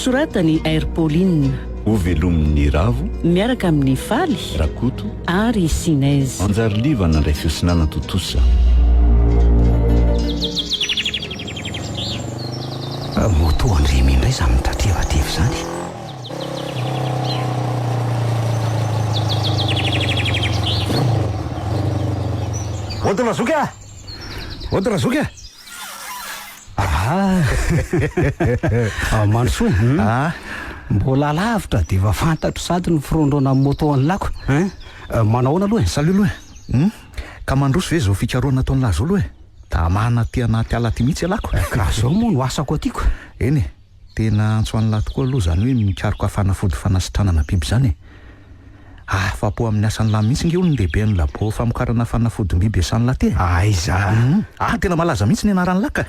nosoratany Air Pauline ho velomin'ny ravo miaraka amin'ny faly rakoto ary sinaise anjary liva nandray fiosinana totosa moto andremy indray za mitatrevatevy zany Odirazoka Odirazoka Mansoa mbola lavitra dia efa fantatro sady ny firondrona amin'ny moto an'lako manahoana aloha salut aloha ka mandroso ve zao fikaroana ataon'ny lazo aloha da mahana ty anaty ala ty mihitsy alako ka zao moa no asako atyko eny tena antsoan'ny lahy tokoa aloha zany hoe mikaroko hafanafody fanasitranana biby zany afa-po amin'ny asan'ny lahy mihitsy nge olony lehibe ny labo famokarana fanafodym-biby asan'ny lahy ty aiza tena malaza mihitsy ny anarany laka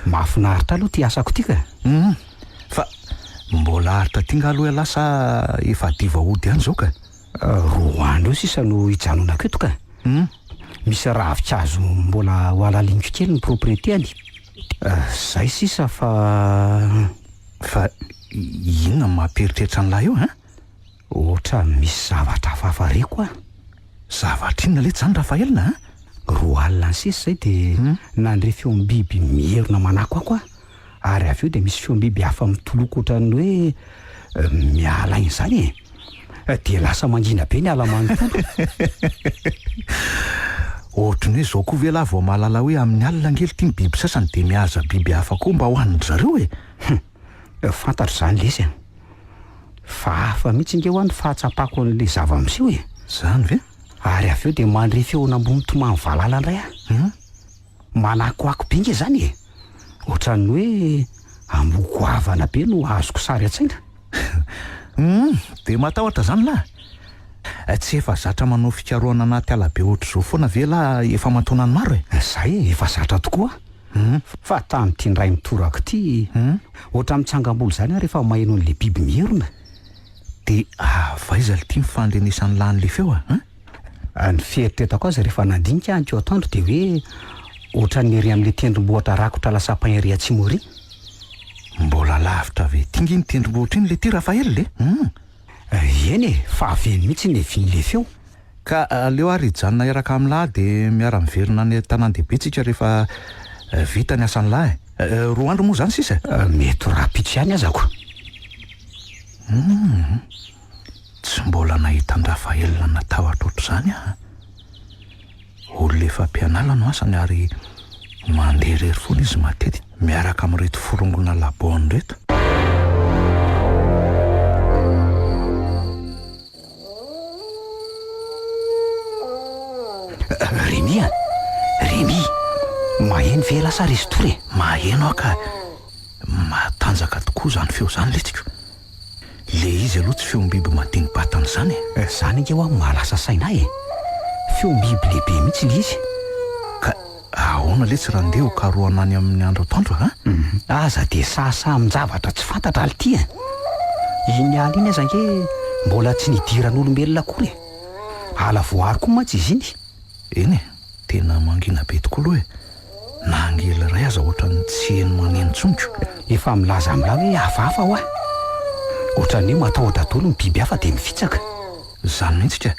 mahafinaritra aloha ty asako ty ka fa mbola haritra ty nga aloha lasa efa diva ody any zao ka roa andro io sisa no hijanonako eto ka misy ravikazo mbola ho alaliniko kely ny propriété any zay sisa fa inona mamperitreritra an'lahy io ohatra misy zavatra hafahafa reko zavatra inona lety zany Rafaelina roa alina ny sisa zay dia nandre feom-biby mierona manako ako ary avy eo dia misy feom-biby hafa mitoloko ohatran'ny hoe miala iny zany dia lasa mangina be ny ala manontolo ohatrany hoe zao koa ve lahy vao mahalala hoe amin'ny alina ngely ty ny biby sasany dia mihaza biby hafa koa mba hohaniny zareo fantatro zany lesy fa hafa mihitsy nge ho any fahatsapako an'le zava-miseho zany ve ary avy eo dia mandre feonam-bo mitomany valala indray manakoako be nge zany ohatran'ny hoe amboko avana be no azoko sary atsaina dia matahotra zany lahy tsy efa zatra manao fikaroana anaty ala be ohatr' zao foana ve lahy efa matonany maro zay efa zatra tokoa fa tamin'ity ndray mitorako ty ohatra mitsangam-bolo zany rehefa maheno n'le biby mierona dia vaiza le tia mifandrenesan'ny lahin'le feo ny fieritretako azy rehefa nandinika anko atandro dia hoe ohatran'ny ery amin'le tendrombohatra rakotra lasapin ery atsimory mbola lavitra ve tingy ny tendrombohatra iny le ty Rafael le eny fa aveny mihitsy ny evin'le feo ka aleo ary hijanona eraka amin'ny lahy dia miara-miverina ny tanan-dehibe tsika rehefa vita ny asan'ny lahy roa andro moa zany sisa mety rapitso ihany azako tsy mbola nahita ny Rafaelina natahotra ohatr'izany olona efa mpianala no asany ary mandeha rery foana izy matety miaraka amin'reto forongona labony reto Remy maheno ve lasa rezy tory maheno aka matanjaka tokoa zany feo zany letiko le izy aloha tsy feom-biby madinibatana zany zany nge ho mahalasa sainay feom-biby lehibe mihitsy le izy ka ahoana le tsy randeha ho karoana any amin'ny andro atoandro aza dia sasa amin'njavatra tsy fantatra ali ty iny ala iny aza nge mbola tsy nidiran'olombelona akory ala voary koa mantsy izy iny eny tena mangina be tokoa aloha na angely ray aza ohatrany tsy heny maneno tsoniko efa milaza amin'lahy hoe hafahafa ho ohatran'ny hoe matahotra daholo ny biby hafa dia mifitsaka zany mihitsy ka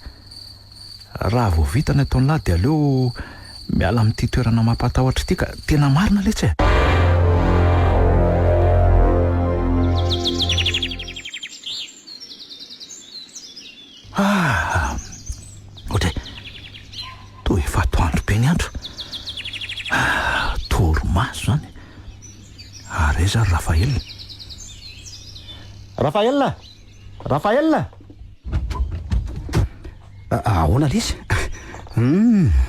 raha vao vitany ataon'ny lahy dia aleo miala amin'ity toerana mampatahotra ity ka tena marina letsy ohatra to efa atoandro be ny andro toromaso zany ary zany Rafaelina ahoana lesy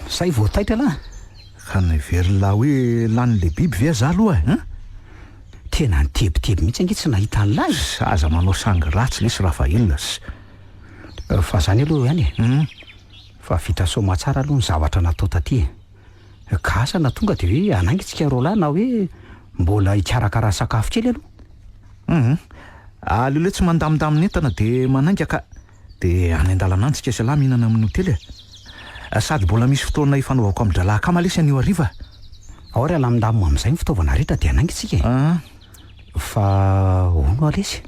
say voataitra lahy ka navery lahy hoe lan'le biby ve za aloha tena nitebiteby mihitsy ange tsy nahita an'lahy aza manao sangy ratsy lesy Rafaelina fa zany aloha ihany fa vita soma tsara aloha ny zavatra natao taty ka asa na tonga dia hoe anaingitsika roa lahy na hoe mbola hikarakara sakafo kely aloha aleo le tsy mandamindaminy entana dia manainga ka dia any an-dalana antsika sy lahy mihinana amin'ny hotely sady mbola misy fotoana ifanaovako amin'ny dralahakama lesy anio ariva ao ry ala mindamimo amin'izay ny fitaovana rehetra dia anaingitsika fa ono alesy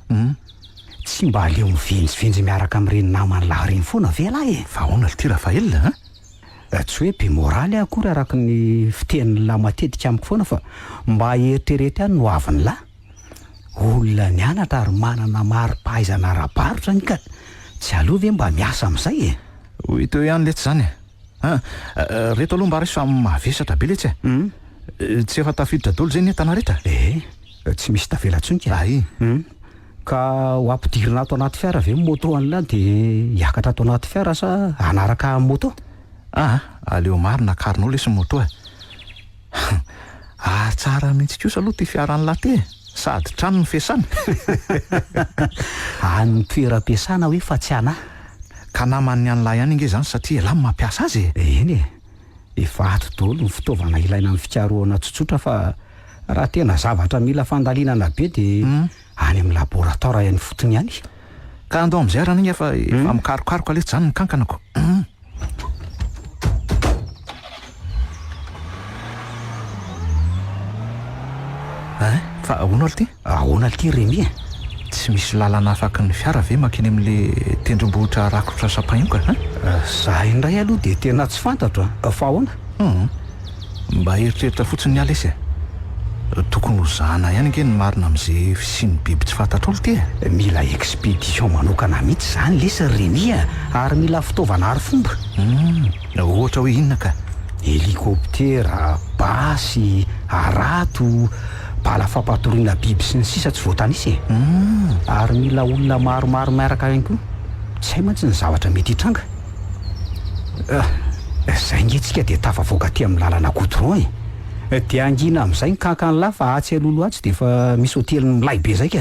tsy mba aleo mivenjivenjy miaraka amin'ireny namany lahy reny foana ve lahy fa ona ty Rafaela tsy hoe be moraly akory araka ny fiteniny lahy matetika amiko foana fa mba eritrerety any no aviny lahy olona nianatra ary manana mari-pahaizana ara-barotra ny ka tsy aloha ve mba miasa amin'izay hoy teo ihany letsy zany reto aloha mba resy fa mavesatra be letsy tsy efa tafiditra dolo zay ny entana rehetra tsy misy tavelatsonika ay ka ho ampidirina ato anaty fiara ve moto an'la dia hiakatra ato anaty fiara sa anaraka moto aleo marina karinao lesy moto tsara mihitsy kosa aloha ty fiaran'lahy ty sady trano ny fiasana any toeram-piasana hoe fa tsy anahy ka naman'ny an'lahy ihany inge zany satria lahy mampiasa azy eny efa ato daholo ny fitaovana ilaina amin'ny fikarohana tsotsotra fa raha tena zavatra mila fandalinana be dia any amin'ny laboratora ihany fotony ihany ka andao amin'izay raha iny efa mikarokaroka lesy zany ny kankanako fa ahoana alo ty ahoana ty Remy tsy misy lalana afaka ny fiara ve makeny amin'le tendrombohitra rakotra sapaioka za indray aloha dia tena tsy fantatro fa ahoana mba eritreritra fotsiny ny alesy tokony ho zana ihany nge ny marina amin'izay sy ny biby tsy fantatro olo ty mila expédition manokana mihitsy zany lesy Remy ary mila fitaovana ary fomba ohatra hoe inona ka helikoptera basy arato bala fampatoriana biby sy ny sisa tsy voatanisy ary mila olona maromaro miaraka ihany koa tsy hay mantsy ny zavatra mety hitranga zay ngetsika dia tafavoaka ty amin'ny lalana goudron dia angina amin'izay ny kankany lahy fa atsy alolo atsy dia efa misy hoteliny milay be zay ka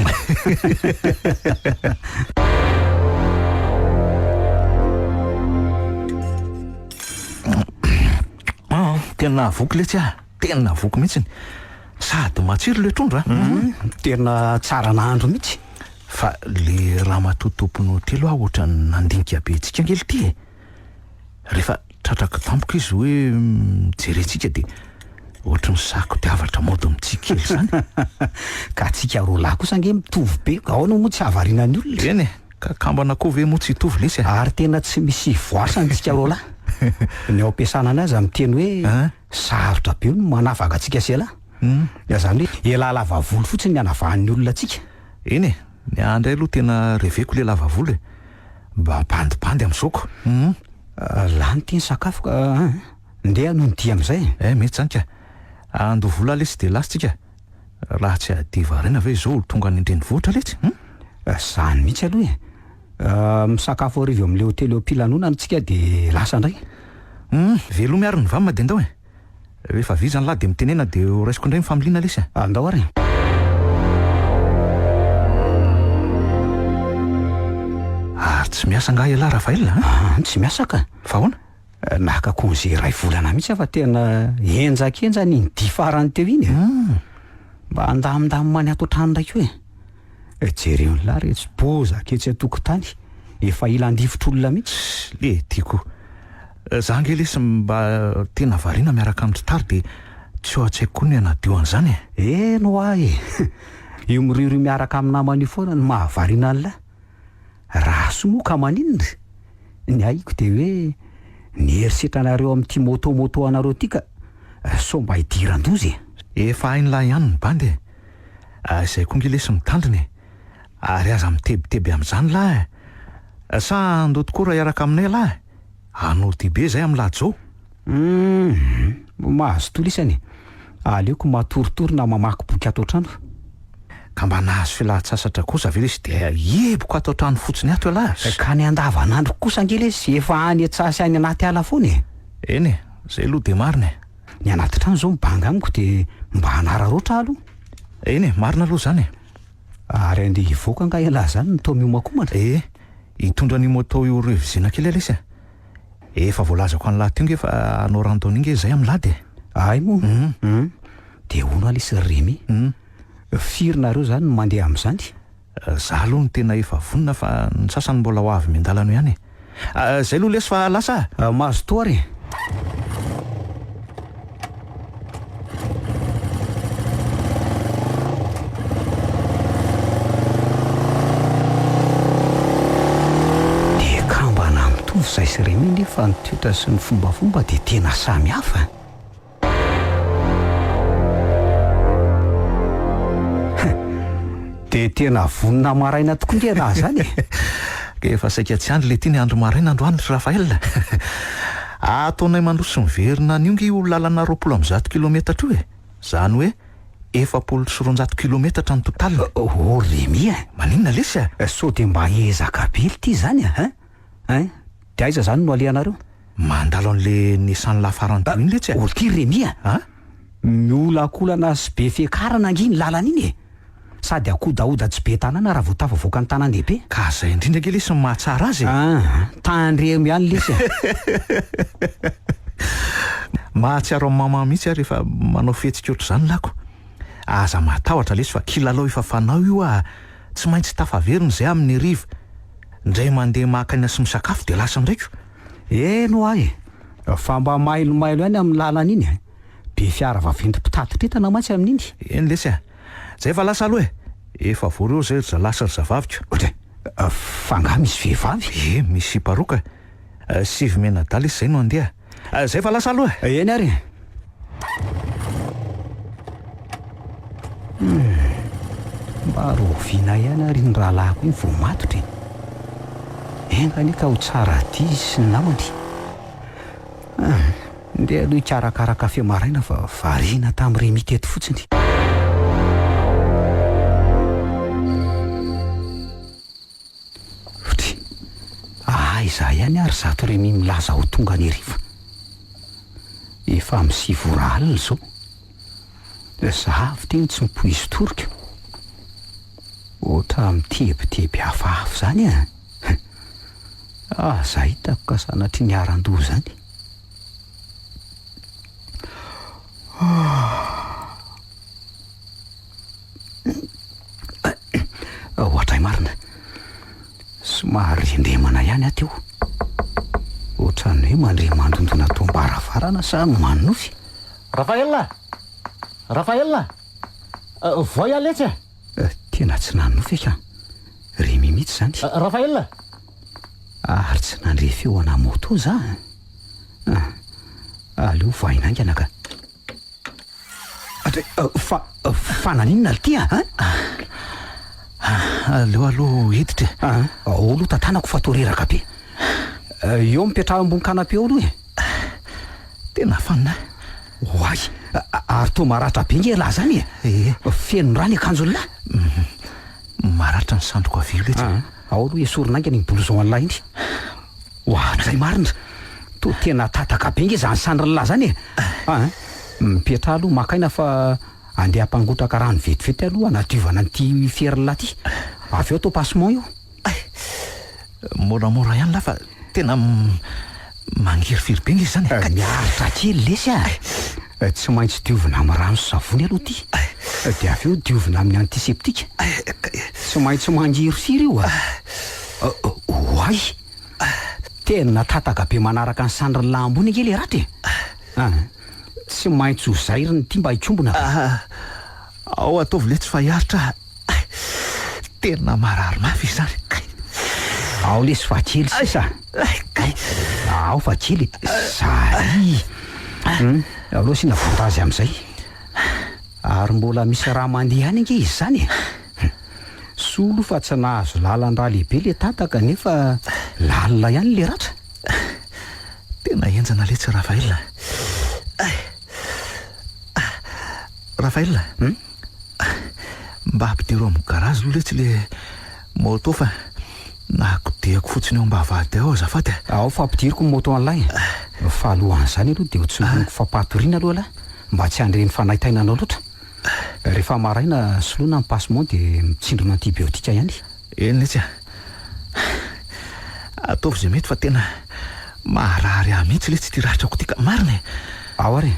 tena voky letsy tena voky mihitsiny sady matsiro le trondro tena tsara nahandro mihitsy fa le raha matotompony hotely ohatra nandinika be tsika ngely ty rehefa tratraka tampoka izy hoe mijerentsika dia ohatra ny sako tiavatra mody mitsikely zany ka tsika roa lahy kosa nge mitovy be ahoana moa tsy havarinany olona eny ka kambana koa ve moa tsy hitovy lesy ary tena tsy misy voasany tsika roa lahy ny ao ampiasana anazy amin'ny teny hoe sarotra be no manafaka atsika sy elahy zany hoe ela lava volo fotsiny ny anavahan'ny olona atsika eny ny andray aloha tena reveko le lava volo mba mpandipandy amin'izoko lany ty ny sakafo ka ndeha no nydia amin'izay mety zany ka ando vola lesy dia lasitsika raha tsy adiva rena ve zao tonga ny indreny vohitra letsy zany mihitsy aloha misakafo arivo amin'le hotely eo ampilanonana tsika dia lasa indray velo miaro ny vamima dia andao rehefa vizany lahy dia mitenena dia raisiko indray mifamiliana lesy andao ary tsy miasa nga ialahy Rafaela tsy miasa ka fa ahoana naka congé ray volana mihitsy fa tena enjakenjany ny difarany teo iny mba andamindamy many ato trano ndraiky hoe jereo ny lahy retsy boza aketsy atokotany efa ila andifotr'olona mihitsy le tiako za nge lesy mba tena variana miaraka amin'ny tritary dia tsy ho atsaiko koa ny anadio an'izany no io miriori miaraka amin'ny namany foana ny mahavariana an'lahy raha somoka maninona ny haiko dia hoe ny eritseranareo amin'ity motomoto anareo ty ka so mba hidiran-dozy efa hain'lahy ihany ny bandy izay koa nge lesy mitandriny ary aza mitebiteby amin'izany lahy sa andao tokoa raha iaraka aminay lahy anoty be zay amin'ny lahady zao mahazo tolesany aleoko matoritorina mamaky boky ato trano ka mba nahazo filahatsasatra kosa ve lesy dia heboko atao trano fotsiny ato lahy ka ny andavanandro kosa nge lesy efa any atsasy any anaty ala foany eny zay aloha dia marina ny anaty trano zao mibanga amiko dia mba hanararoatra aloha eny marina aloha zany ary andeha hivoaka nga ialahy zany ny tomihomakomana hitondra ny moto io revizina kely lesy efa voalazako an'lahy teo nge efa anao randony nge zay amin'ny lady ay moa dia hono alesy Remy firinareo zany no mandeha amin'izany za aloha ny tena efa vonina fa ny sasany mbola ho avy miandalano ihany zay aloha lesy fa lasa mahazo toa ary Zay sy reny nefa nytoetra sy ny fombafomba dia tena samy hafa. Dia tena vonina maraina tokoa ndry raha zany. Ka efa saika tsy andro le tiany andro maraina androany ry Rafael. Ataonay mandroso miverina niongy io lalana 20 kilometatra io e. Zany hoe 400 kilometatra ny total. Oh Remy Maninona lesy a? sao dia mba ezaka be ity zany a dia aiza zany no alehanareo? Mandalo an'le Nissan Lafarande iny letsy a. Ty Remy miolakolana sy be fiakarana angy ny lalana iny e. Sady akodaoda tsy be tanàna raha vao tafavoaka ny tanan-dehibe. Ka zay indrindra nge lesy ny mahatsara azy. Tandremy ihany lesy. Mahatsiaro amin'ny mama mihitsy rehefa manao fetsika ohatr'izany lako. Aza matahotra lesy fa kilalao efa fanao io tsy maintsy tafaverina izay amin'ny hariva. Indray mandeha maka-aina sy misakafo dia lasa ndraiky. No ay fa mba mailomailo ihany amin'ny lalana iny. Be fiara vaventy mpitatitra entana mantsy amin'iny. Eny lesy a. Zay fa lasa aloha efa voreo zay ry lasa ry zavavika. Fa nga misy vehivavy? Misy paroka. Sivy menadala izy zay no andeha. Zay fa lasa aloha. Eny ary. Mba roviana ihany ary ny rahalahako iny vao matotra. Engany ka ho tsara ty sy ny namany. Ndeha aloha hikarakara kafe maraina fa variana tamin'ny Remy teto fotsiny. Iza ihany ary zato Remy milaza ho tonga ny hariva. Efa amin'ny 7 alina zao. Zahavy teny tsy mipoizy torika. Ohatra mitebiteby hafahafa zany za hitako ka sanatry ny aran-doha zany. Ohatray marina. Somary rendremana ihany ateo. Ohatrany hoe mandre mandondona tombaravarana sa manofy. Rafael! Voy aletsy. Tena tsy nanofy ka. Remy mihitsy zany. Rafael! Ary tsy nandre feoana moto za. Aleo vainangana ka. Fa naninona ly ty Aleo hiditra. Olo tantanako fa toreraka be. Eo mipetraha ambony kanapé eo aloha Tena fanina. Oay, ary to maratra be nge lahy zany feno rany akanjo lahy. Maratra ny sandroko avy io letsy. Ao aloha esorinanga ny blouson lahy iny. Ohatray marina. To tena tataka be nge zany sandry lahy zany mipetraha aloha makaina fa andeha hampangotraka rano vetivety aloha anadiovana an'ity fery-lahy ty. Avy eo to passement io. Moramora ihany lahy fa tena mangirifiry be nge zany. Miaritra kely lesy tsy maintsy diovina amin'ny rano sy savony aloha ty. Dia avy eo diovina amin'ny antiseptika. Tsy maintsy mangirifiry io Oay, tena tataka be manaraka ny sandry lahy ambony nge le ratra tsy maintsy ho zairiny ty mba hikombona. Ao ataovy le tsy fa hiaritra. Tena marary mafy zany. Ao lesy fa kely sisa. Ao fa kely. Zay. Aloha sina votazy amin'izay. Ary mbola misy raha mandeha any nge izy zany. Solo fa tsy nahazo lalan-draha lehibe le tataka nefa lalina ihany le ratra. Tena enjana letsy Rafael. Rafael, mba ampidiro amin'ny garazy aloha letsy le moto fa nakodehako fotsiny eo mba avady ao azafady. Ao fa ampidiriko ny moto an'lay. Fa alohan'izany aloha dia ho tsononiko fampatoriana aloha lahy mba tsy handreny fanaitainanao loatra. Rehefa maraina soloina ny passement dia mitsindrona antibiotika ihany. Eny letsy ataovy izay mety fa tena maharary ahy mihitsy letsy ty rahatrako ty ka marina. Ao ary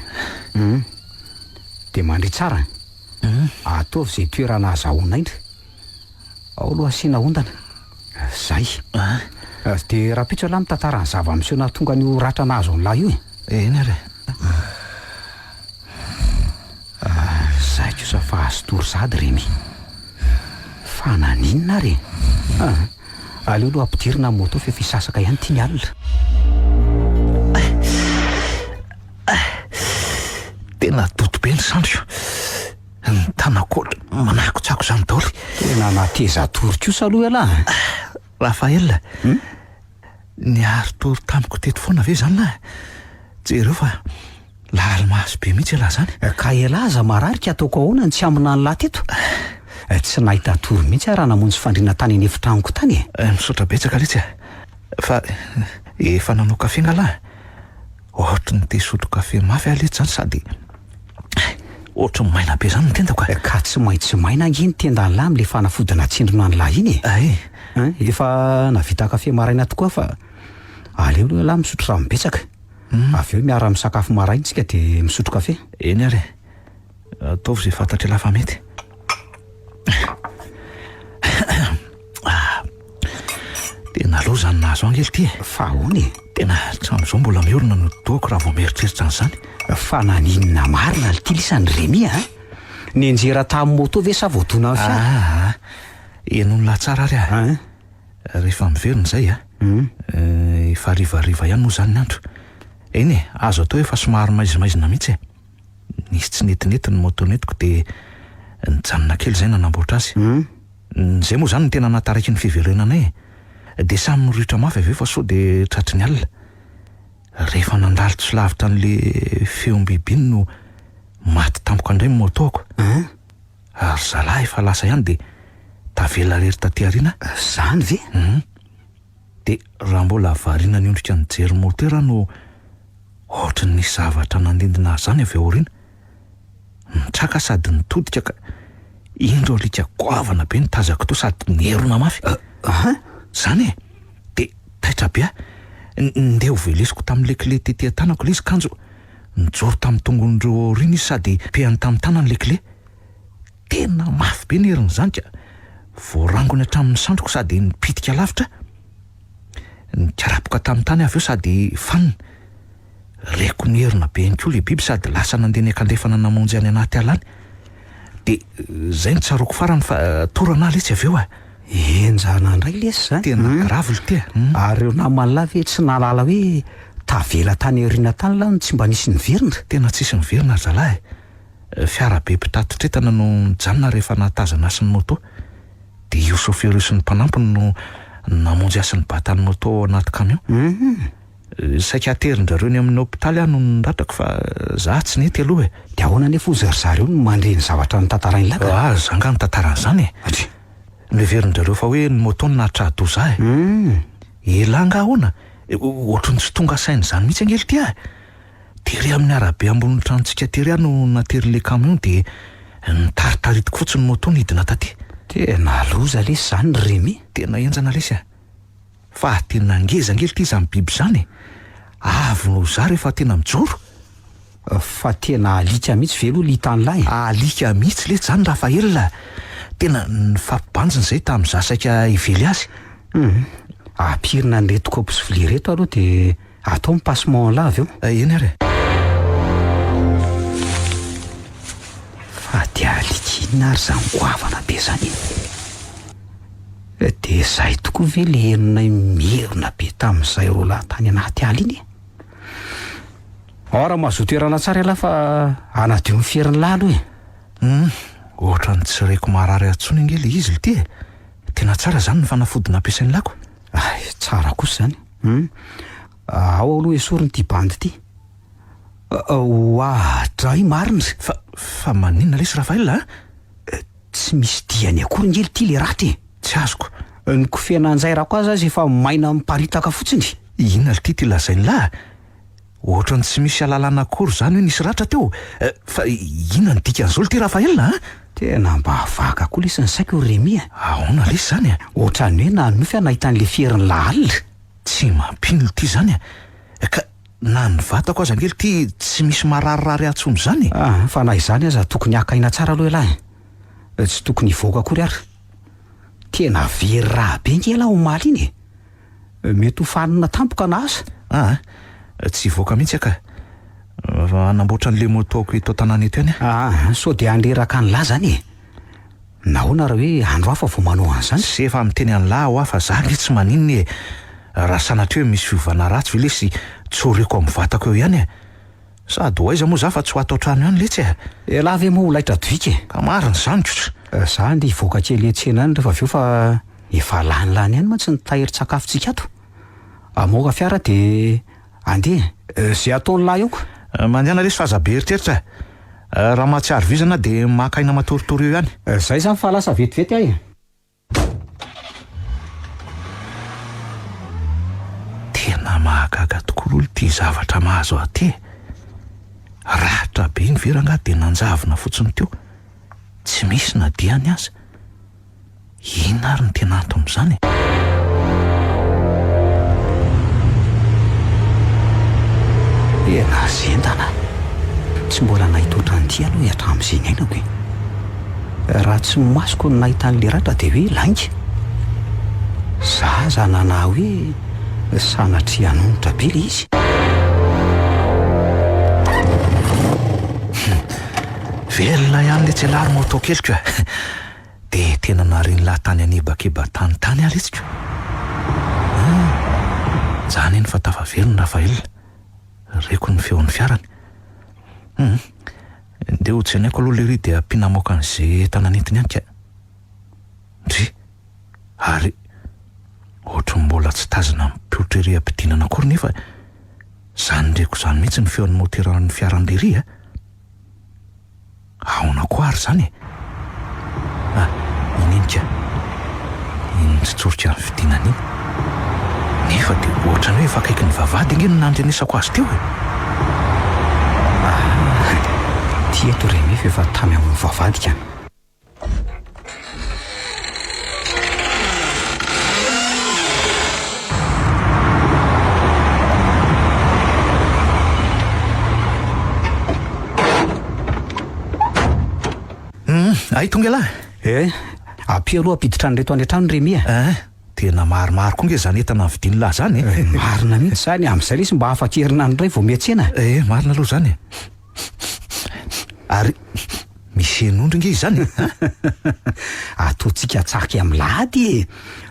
dia mandry tsara. Ataovy izay toerana azahoanaindra. Ao aloha asiana ondana. Zay. Dia raha pitso lahy mitantara ny zava-miseho nahatonga ny ratra nahazo ny lahy io Eny ary. Zay kosa fa azo tory sady Remy. Fa naninona ary. Aleo aloha ampidirina moto fa fisasaka ihany ty ny alina. tena dotobe ny sandro ny tanakoatra manakotsako zany daoly. Tena nateza tory kosa aloha alahy. Rafael, niary tory tamiko teto foana ve zany lahy? Jereo fa lalimaso be mihitsy lahy zany. Ka elaza mararika ataoko ahoana ny tsy amina ny lahy teto? Tsy nahita tory mihitsy raha namonjy fandriana tany eny efitraniko tany. Misaotra betsaka letsy fa efa nanao kafe nga lahy. Ohatra ny te sotro kafe mafy aletsy zany sady ohatra ny maina be zany ny tendako. Ka tsy maintsy maina angeny tenda ny lahy am'le fanafodina tsindrona ny lahy iny. Efa navita kafe maraina tokoa fa aleo aloha lahy misotro rano betsaka. Avy eo miara misakafo maraina tsika de misotro kafe. Eny ary ataovy zay fantatra lafa mety. Tena aloha zany nahazo angely ty. Fa ahoana? Tena hatram'izao mbola miorina no doako raha vao mieritreritra an'izany. Fa naninona marina ty lisany Remy a? Nenjera tamin'ny moto ve sa voadona amin'ny fiara? Enony lahy tsara ary rehefa miverina zay efa rivariva ihany moa zany ny andro. Eny azo atao efa somary maizimaizina mihitsy. Nisy tsy netinety ny motonetiko de nijanona kely zay nanamboatra azy. Zay moa zany ny tena nataraiky ny fiverenanay. De samy miritra mafy aveo fa sao de tratry ny alina. Rehefa nandalitra lavitra an'le feom-bibiny no maty tampoka indray motoako. Ary zalahy efa lasa ihany de tavela rery taty arina. Zany ve? De raha mbola variana ny ondrika ny jery motera no ohatry ny zavatra nandindina zany avy aoriana. Mitraka sady nitodika ka indro alika goavana be nitazako to sady nerona mafy. Zany de taitra be ndeha ho velesiko tamin'le clé tety tanako le izy kanjo nijoro tamin'ny tongondreo aoriana izy sady pehany tamin'ny tanany le clé. Tena mafy be nerina zany ka voarangony hatramin'ny sandroko sady nipitika lavitra. Nikarapoka tamin'ny tany avy eo sady fanina. Reko nerina be ihany koa le biby sady lasa nandeha niakandefana namonjy any anaty alany. De zay ny tsaroko farany fa torana letsy avy eo Enjana indray lesy zany. Tena gravy ty. Ary eo namany lahy ve tsy nalala hoe tavela tany aoriana tany lahy no tsy mba nisy niverina? Tena tsisy niverina zalahy. Fiara be mpitatitretana no nijanona rehefa nahatazana asin'ny moto. De io sofera sy ny mpanampiny no namonjy asin'ny batan'ny moto ao anaty camion. Saika aterin-drareo ny amin'ny hôpitaly aho no niratrako fa za tsy nety aloha. De ahoana nefa ozy ry zareo no mandreny zavatra nitantarainy lahy? Zanga nitantaran'izany Miverin-drareo fa hoe ny moto natrado za elanga ahoana ohatry ny tsy tonga sainy zany mihitsy angely ty tery amin'ny arabe ambony tranontsika tery no natery le camion de nitaritaritiko fotsiny moto nidina taty. Tena loza lesy zany Remy. Tena enjana lesy fa tena ngeza angely ty zany biby zany. Avy no za rehefa tena mijoro. Fa tena alika mihitsy velo litany lahy. Alika mihitsy le zany Rafael. Tena nifampibanjina zay tamin'ny za saika ively azy. Apirina ny reto kopy sy vilia reto aloha de atao passement lahy avy eo. Eny ary. Fa de alikina ary zany goavana be zany. De zay tokoa ve le henonay merina be tamin'izay ro lahy tany anaty ala iny. Raha mahazo toerana tsara lahy fa anadio ny fierin'ny lahy aloha ohatra ny tsy reko marary atsony angely izy ty tena tsara zany ny fanafodina ampiasain'ny lako. Tsara kosa zany. Ao aloha esoriny ty bandy ty. Oahatra i marina. Fa maninona lesy Rafael tsy misy diany akory ngely ty le raty. Tsy azoko. Ny kofena anjairako azy efa maina miparitaka fotsiny. Inona ty lazainy lahy? Ohatra ny tsy misy alalana akory zany hoe nisy ratra teo. Fa inona ny dikan'izao ty Rafael Tena mba vaka koa lesy ny saiko Remy. Ahoana lesy zany Ohatrany hoe nanofy nahita an'le fierin'ny lahy. Tsy mampino ty zany ka na ny vatako aza angely ty tsy misy mararirary atsony zany. Fa na izany aza tokony hakaina tsara aloha lahy. Tsy tokony hivoaka akory ary. Tena very raha be ngela ho maly iny. Mety ho fanina tampoka na asa. Tsy voaka mihitsy ka anamboatra an'le motoako eto tanàna eto any. So de andreraka ny lahy zany. Nahoana raha hoe andro hafa vao manao an'izany? Sy efa miteny any lahy ho hafa za nge tsy maninona raha sanatria hoe misy fiovana ratsy ve lesy tsoreko amin'ny vatako eo ihany Sady ho aiza moa za fa tsy ho ato an-trano ihany letsy e. Laha ve moa ho laitra doika e. Ka marina zany kotra. Za andeha hivoaka kely entsena any rehefa avy eo fa efa lanilany ihany mantsy ny tahirin-tsakafontsika ato. Amoaka fiara de andeha zay ataon'ny lahy eo. Mandeana lesy fahazabe eritreritra. Raha mahatsiaro vizana de makaina matoritory eo ihany. Zay zany fa lasa vetivety ahy. Tena mahagaga tokoa olo ty zavatra mahazo aty. Ratra be ny veranga de nanjavona fotsiny teo. Tsy misy na diany aza. Inona ary ny tena anton'izany? Ena zentana. Tsy mbola nahita ohatran'ity aloha hatramin'izay ny ainako e. Raha tsy masoko ny nahita an'le ratra de hoe lainga. Zaza nana hoe sanatry hanonitra be le izy. Velona ihany le tsy alary moto keliko de tena nariny lahy tany anebakeba tany aletsika. Zany eny fa tafavelona Rafael. Reko ny feon'ny fiarany. De ho tsenaiko aloha le ry de ampinamoaka an'izay tanan'entiny ihany ka. Ndry ary ohatry mbola tsy tazana mipiotra ery ampidinana akory nefa zany reko zany mihitsy ny feon'ny moteran'ny fiaran'le ry a. Ahona koa ary zany e. Inenika iny tsotsorika ny fidinana iny. Nefa de ohatra ny hoe efa akaiky ny vavady ingeny nandrenesako azy teo e. Ty eto Remy efa tamy amin'ny vavady ka. Ay tonga lahy. Api aloha apiditra an'reto any an-trano Remy a. Tena maromaro koa nge zany entana vidiany lahy zany e. Marina mihitsy zany amin'izay lesy mba afaka herinany ray vao miantsena. Marina aloha zany e. Ary misy henondry nge izany. Ataontsika tsaka amin'ny lahady e.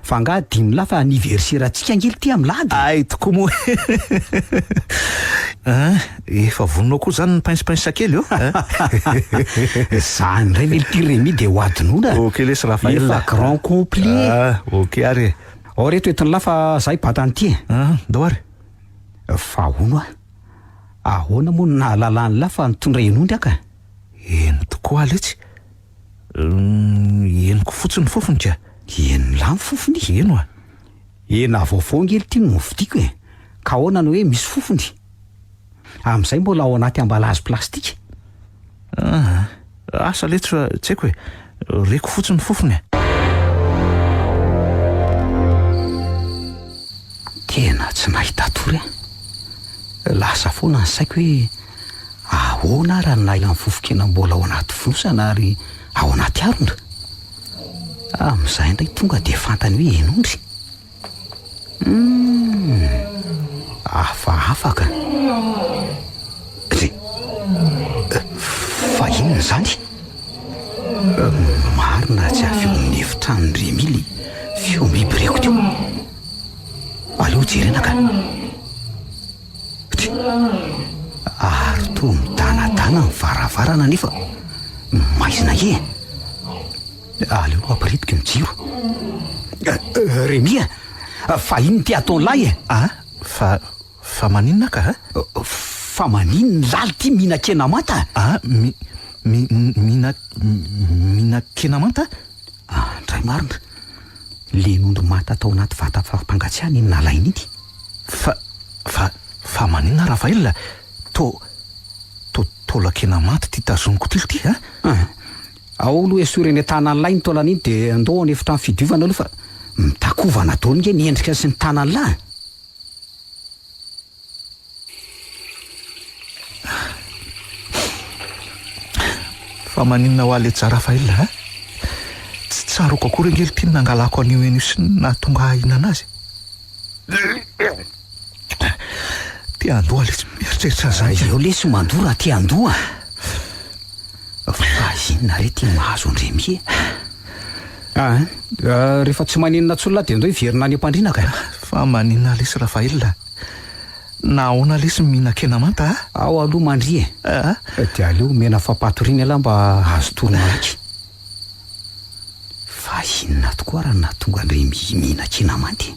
Fa nga dimy lahy fa anniversaire-ntsika angely ty amin'ny lahady. Ay tokoa moa. Efa vononao koa zany ny pince-pince kely eo. Zany ray vely ty Remy de ho adinoina. Ok lesy Rafael. Efa grand complet. Ok ary. Ao reto entiny lahy fa zay batanty e. Dao ary. Fa hono ahoana moa nahalalany lahy fa nitondra henondry aka. Eny tokoa letsy. Eniko fotsiny fofony ka. Eny lahy ny fofony. Eno Ena vaovao ngely ty no vidiko e. Ka ahoana no hoe misy fofony. Amin'izay mbola ao anaty emballage plastika. Asa letsy fa tsy haiko hoe reko fotsiny fofony. Tena tsy nahita tory lasa foana ny saiko hoe ahoana raha naila ny fofokena mbola ao anaty fonosana ary ao anaty harona. Amin'izay indray tonga de fantany hoe henondry. Afaka. Fa inona zany? Marina tsy avy eo amin'ny efitrano Remy fiombiby reko teo. Aleo jerena ka. Ary to midanadana ny varavarana nefa maizina e. Aleo ampiritika ny jiro. Remy fa iny ty ataon'ny lahy e. Fa maninona ka? Fa maninona laly ty mihinan-kena manta? Mihinan-kena manta? Ndray marina. Le nondro manta atao anaty vata fampangatsiahana iny nalainy iny. Fa maninona Rafael? Tolakena manta ty tazoniko ty ha? Ao aloha esoreny tanany lahy ny taolana iny de andao any efitrano fidiovana aloha fa mitakovana daoly nge ny endrika sy ny tanany lahy. Fa maninona ho ale tsara Rafael ha? Tsy tsaroko akory angely ty nangalako an'io enio sy nahatonga ahinana azy. Ty andoha lesy mieritreritra zany. Eo lesy mandora ty andoha. Fa inona re ty mahazo ny Remy e. Rehefa tsy maninona tsolona de ndao hiverina any am-pandrinaka. Fa maninona lesy Rafael. na ahoana lesy mihinan-kena manta ao aloha mandry dia aleo mena fampatoriana aloha mba azo torona raiky fa inona tokoa raha natonga andray mihinan-kena manty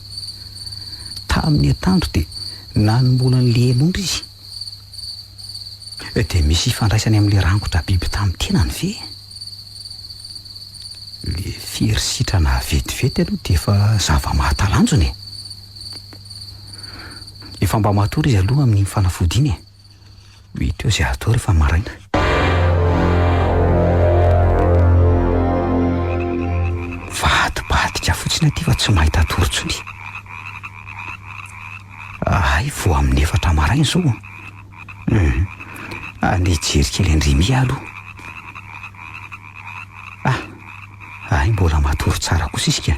tamin'ny atandro dia nanombola n'le elondra izy dia misy ifandraisany amin'le rangotra biby tamin'ny tenany ve le fierisitra vetivety aloha dia efa zava-mahatalanjony efa mba matory izy aloha amin'ny fanafodiany hita eo izay atao rehefa maraina vadibadika fotsiny aty fa tsy mahita torontsony ay vo amin'ny 4 maraina zao ny jerikely andremy aloha ay mbola matory tsara kosa isika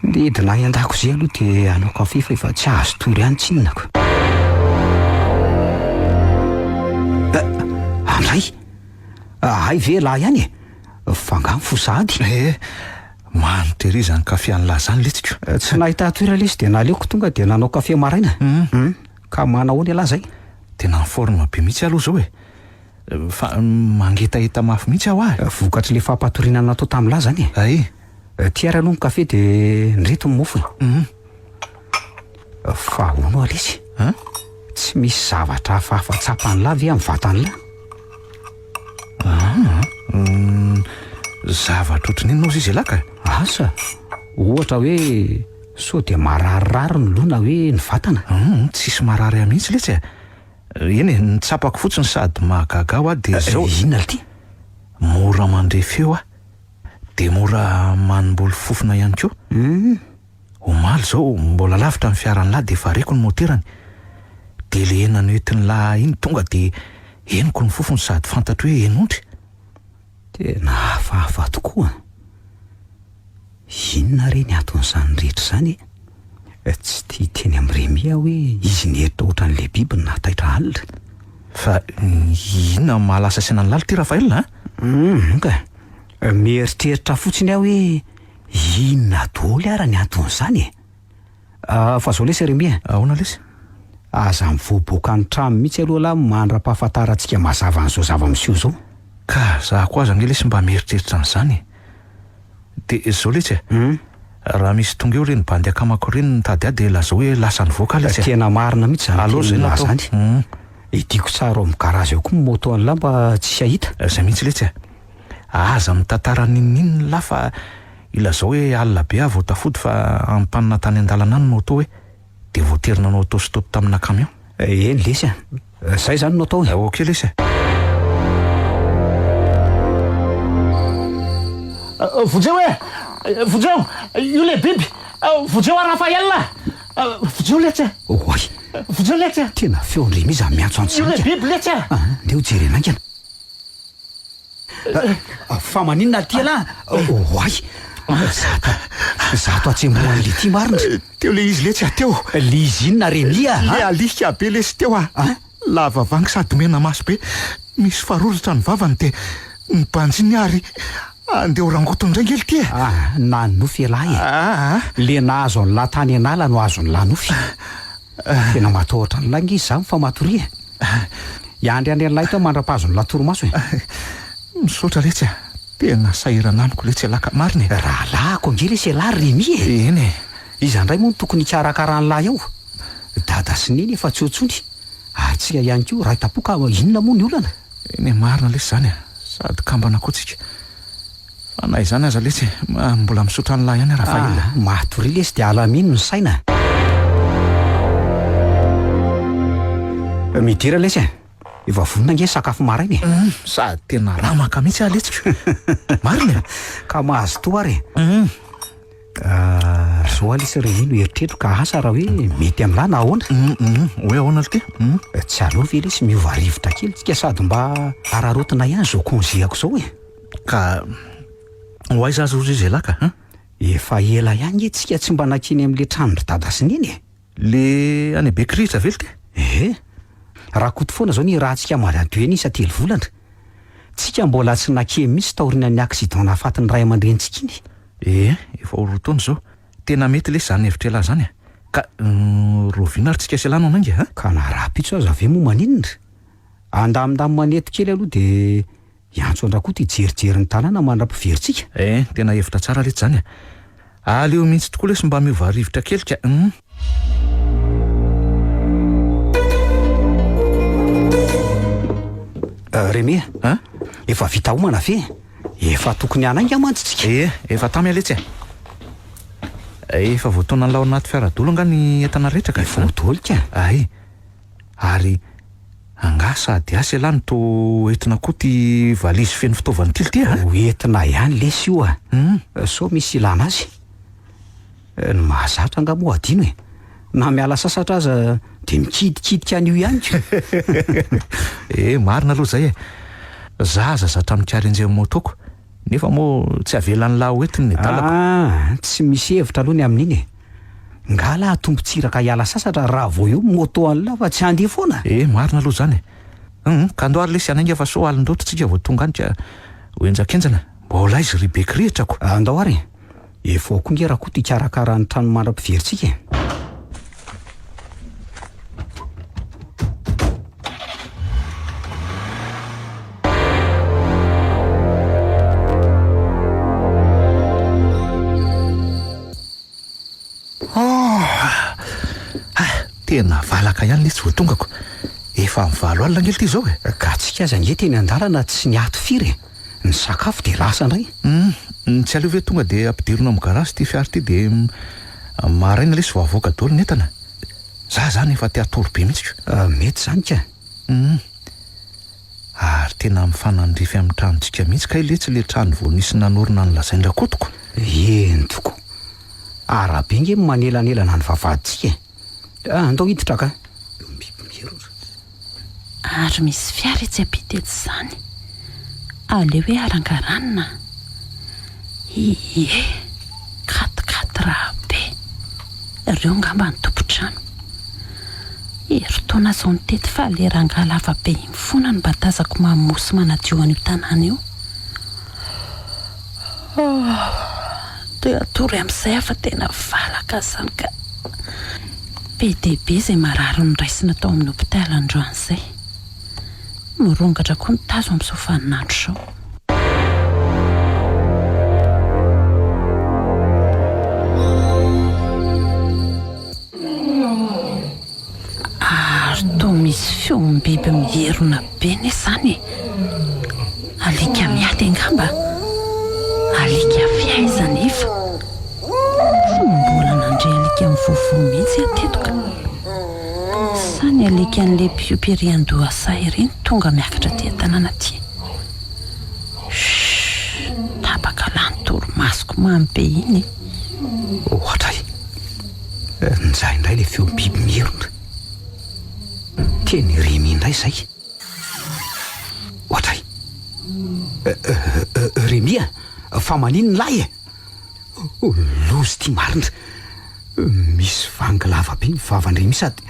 le dinahy an-dakozia aloha dia anao kafe fa efa tsy azo tory ihany tsinonako andray ay ve lahy ihany fangamy fosady manitra ery zany kafe an'lahy zany letsika tsy nahita toera lesy dia naleoko tonga dia nanao kafe maraina ka manahoany lahy zay tena forme be mihitsy aloha zao fa mangetaheta mafy mihitsy aho vokatry le fampatoriana natao tamin'lahy zany ay tiara aloha ny kafe dia nreto ny mofo fa hono alesy tsy misy zavatra hafahafa-tsapany lahy ve amin'ny vatany lahy zavatra otrany inona ozy izy alaka asa ohatra hoe so dia mararirary ny loha na hoe ny vatana tsisy marary a mihitsy letsy eny nitsapako fotsiny sady mahagaga aho dia zao inona ty mora mandre feo dia mora manomboly fofona ihany koa omaly zao mbola lavitra amin'ny fiaran'ny lahy dia efa reko ny moterany dia le enany oetiny lahy iny tonga dia eniko ny fofony sady fantatro hoe enondry tena hafahafa tokoa inona reny aton'izany rehetra zany tsy tia teny amin'iremy hoe izy nieritra ohatran'le biby nataitra alina fa inona mahalasa saina ny lalo ty Rafael ka mieritreritra fotsiny aho hoe inona daholo ara ny aton'izany fa zao lesy Remy ahoana lesy aza mivoaboaka ny trano mihitsy aloha lahy mandra-pahafantarantsika mazava an'izao zava-miseho zao ka za koa aza nge lesy mba mieritreritra n'izany dia zao letsy raha misy tonga eo reny bandy akamako reny nitady dia lazao hoe lasa ny voaka letsy tena marina mihitsy aloha zay zany idiko tsara ao migarazy eo koa moto an'lahy mba tsy ahita zay mihitsy letsy aza mitantara ninnininy lahy fa ilazao hoe alina be aho vao tafody fa ampanina tany an-dalana any no atao hoe dia voaterina nao atao stop tamina camion eny lesy zay zany no atao ok lesy vojeo vojeo io le biby vojeo Rafael vojeo letsy oay vojeo letsy tena feondremy izy miantso io le biby letsy ndeo jerenangana fa maninona ty lahy oay zato atsemboan'le ty marina teo le izy letsy teo le izy inona Remia le alika be lesy teo lava vangy sady mena maso be misy faroratra ny vavany dia nibanjiny ary andeo rangoto ndray ngely ty na nofy lahy le nahazo ny latany anala no azo ny lanofy tena matahotra ny langy izy za mifamatory iandry andry an'lahy tao mandra-pahazo ny latoromaso misaotra letsy tena sahirana amiko letsy alaka mariny raha lahako angely isy lahy Remy eny izy andray moa no tokony hikarakara n'lahy ao dada sy neny efa tsotsony atsika ihany koa raha tapoka inona moa ny olana eny marina lesy zany sady kambana koatsika fa na izany aza letsy mbola misaotra n'lahy ihany Rafael mahatory lesy dia alamino ny saina midira lesy efa vonona nge sakafo marainy sady tena ramaka mihitsy aho letsika marina ka mahazo to ary zao alesy Remy no eritreritro ka asa raha hoe mety amin'lahy na ahoana hoe ahoana ty tsy aloha ve lesy miova rivotra kely tsika sady mba ararotina ihany zao konziako zao ka hoaiza azy ozy izy alaka efa ela ihany tsika tsy mba nakiny amin'le tranondry dada sy neny le any Bekritra vely ty raha koto foana zao ny raha tsika maladio ny isa 3 volana tsika mbola tsy nakemy mihitsy taorina ny accident nahafatin'ny ray aman-drentsika iny efa roa taona zao tena mety lesy zany hevitra lahy zany ka rovina ary tsika selana anangy a ka na raha-pitso azy ave moa maninona andamindamy manety kely aloha de iantso andrakoa ty jerijeryn'ny tanàna mandra-piveritsika tena hevitra tsara lety zany aleo mihitsy tokoa lesy mba miova rivotra kely ka Remy efa vita homana ve efa tokony anainga mantsitsika efa tamy aletsy efa voataona ny lao anaty fiaradolo anga ny entana rehetra ka voadolika ary anga sady asa elany to entina koa ty valizy feno fitaovany kely ty entina ihany lesy io so misy ilana azy ny mahazatra anga moa adino na miala sasatra aza de mikidikidika an'io ihany marina aloha zay zaza zatra mikary anjeny motoko nefa moa tsy avelan'ny lahy hoentiny ny dalako tsy misy hevitra aloha ny amin'iny ngala tombotsiraka hiala sasatra raha vao eo moto an'la fa tsy andeha foana marina aloha zany ka andoary lesy anainga fa so alindrotritsika vao tonga anyka hoenjakenjana mbola izy ribeky rihetrako andao ary efa konge raha koa ty karakara ny trano mandra-piveritsika tena valaka ihany lesy voatongako efa mivalo alina angely ty zao ka tsika aza nge teny an-dalana tsy niato firy ny sakafo de lasa indray tsy aleo ve tonga de ampidirona amin'ny garasy ty fiary ty de maraina lesy vao avoaka daholo ny entana za zany efa ty atoro be mihitsika mety zany ka ary tena mifanandrify amin'ny tranontsika mihitsy ka iletsy le trano vao nisy nanorona ny lazaindra kotoko eny toko arabe nge manelanelana ny vavaditsika andao hiditra ka ary misy fiara etsy apitetsy zany aleo hoe arangaranina katikaty raha be ireo ngamba ny tompotrano eritaona zao nitety fa le rangalava be iny fona ny batazako mamosy manadio an'io tanàna io de atory amin'izay afa tena valaka zany ka be dehibe zay marary ny raisina tao amin'ny hopitaly androan'izay mirongatra koa ny tazo amin'izao faninandro zao ary to misy feom-biby mierona be ne zany alika miady angamba alika fiaizana efa mbola nandre alika mivovo mihitsy atetoka sany alika an'le piopirian-doasa ireny tonga miakatra ty tanàna ty tapaka lanytoromasoko mamy be iny ohatra nizay indray le feo biby mierona teny Remy indray zay ohatra Remy fa manino ny lahy lozy ty marina misy vangy lava be mivavany Remy sady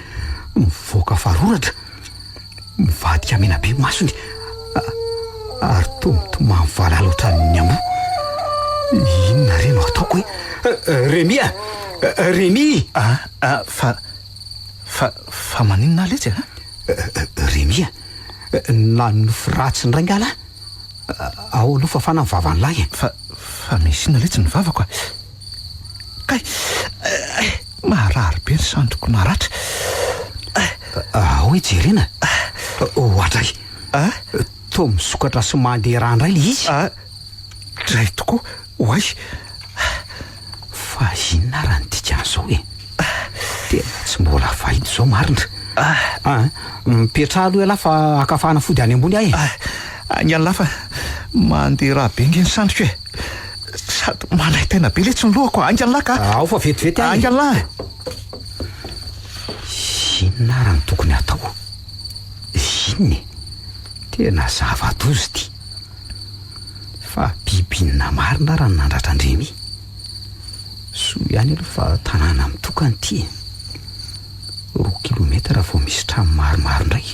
mivoaka faroratra mivadika mena be masony ary tomtomamy valala ohatran'ny ambo inona reno ataoko Remy Remy fa maninona letsy Remy na nofo ratsy ny ray ngala ao aloha fa fana mivavany lahy fa misy ina letsy ny vavako kay marary be ny sandroko naratra hoe jerena ohatray to misokatra sy mandeha raha indray le izy dray tokoa hoay fa inona raha nydika an'izao tena tsy mbola vahito zao marina mipetra aloha elahy fa akafana fody any ambony ahy any alafa mandeha raha be nge ny sandriko sady manaitena be letsy ny lohako angyalahy ka ao fa vetivety ahy angyalahy inona raha ny tokony atao inony tena zava-dozy ty fa bibinina marina raha ny nandratra Remy so ihany aloha fa tanàna mitokany ty 2 kilometatra vao misy trano maromaro indray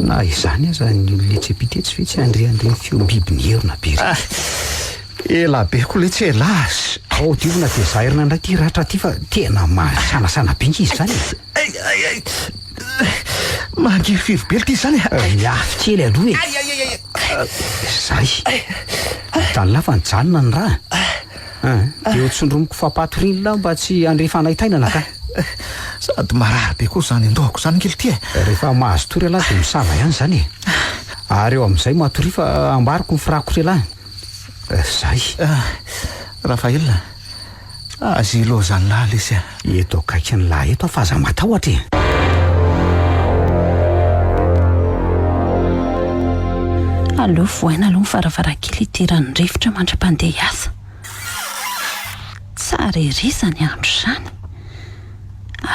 na izany aza ny ololetsy apitetsy fe tsy andrehandreny feom-biby ny herona be ela be koa letsy elazy diona dia zairina indray ty ratra ty fa tena masanasana bengy izy zany mangifiry be ty zany miafitsely aloha zay talina fa nijanona ny raha dia hotsondromoko fampatorina mba tsy andrefanaitainana ka sady marary be koa zany andohako zany kely ty rehefa mahazo tory alahy dia misava ihany zany ary eo amin'izay matory fa ambariko ny firakory alahy zay Rafaela azy ilo zany lahy lesy eto akaiky ny lahy eto afaza matahotra aleo voaina aloha ny varavarakely itiran'ny rivotra mandra-pandeha asa tsara ery zany andro zany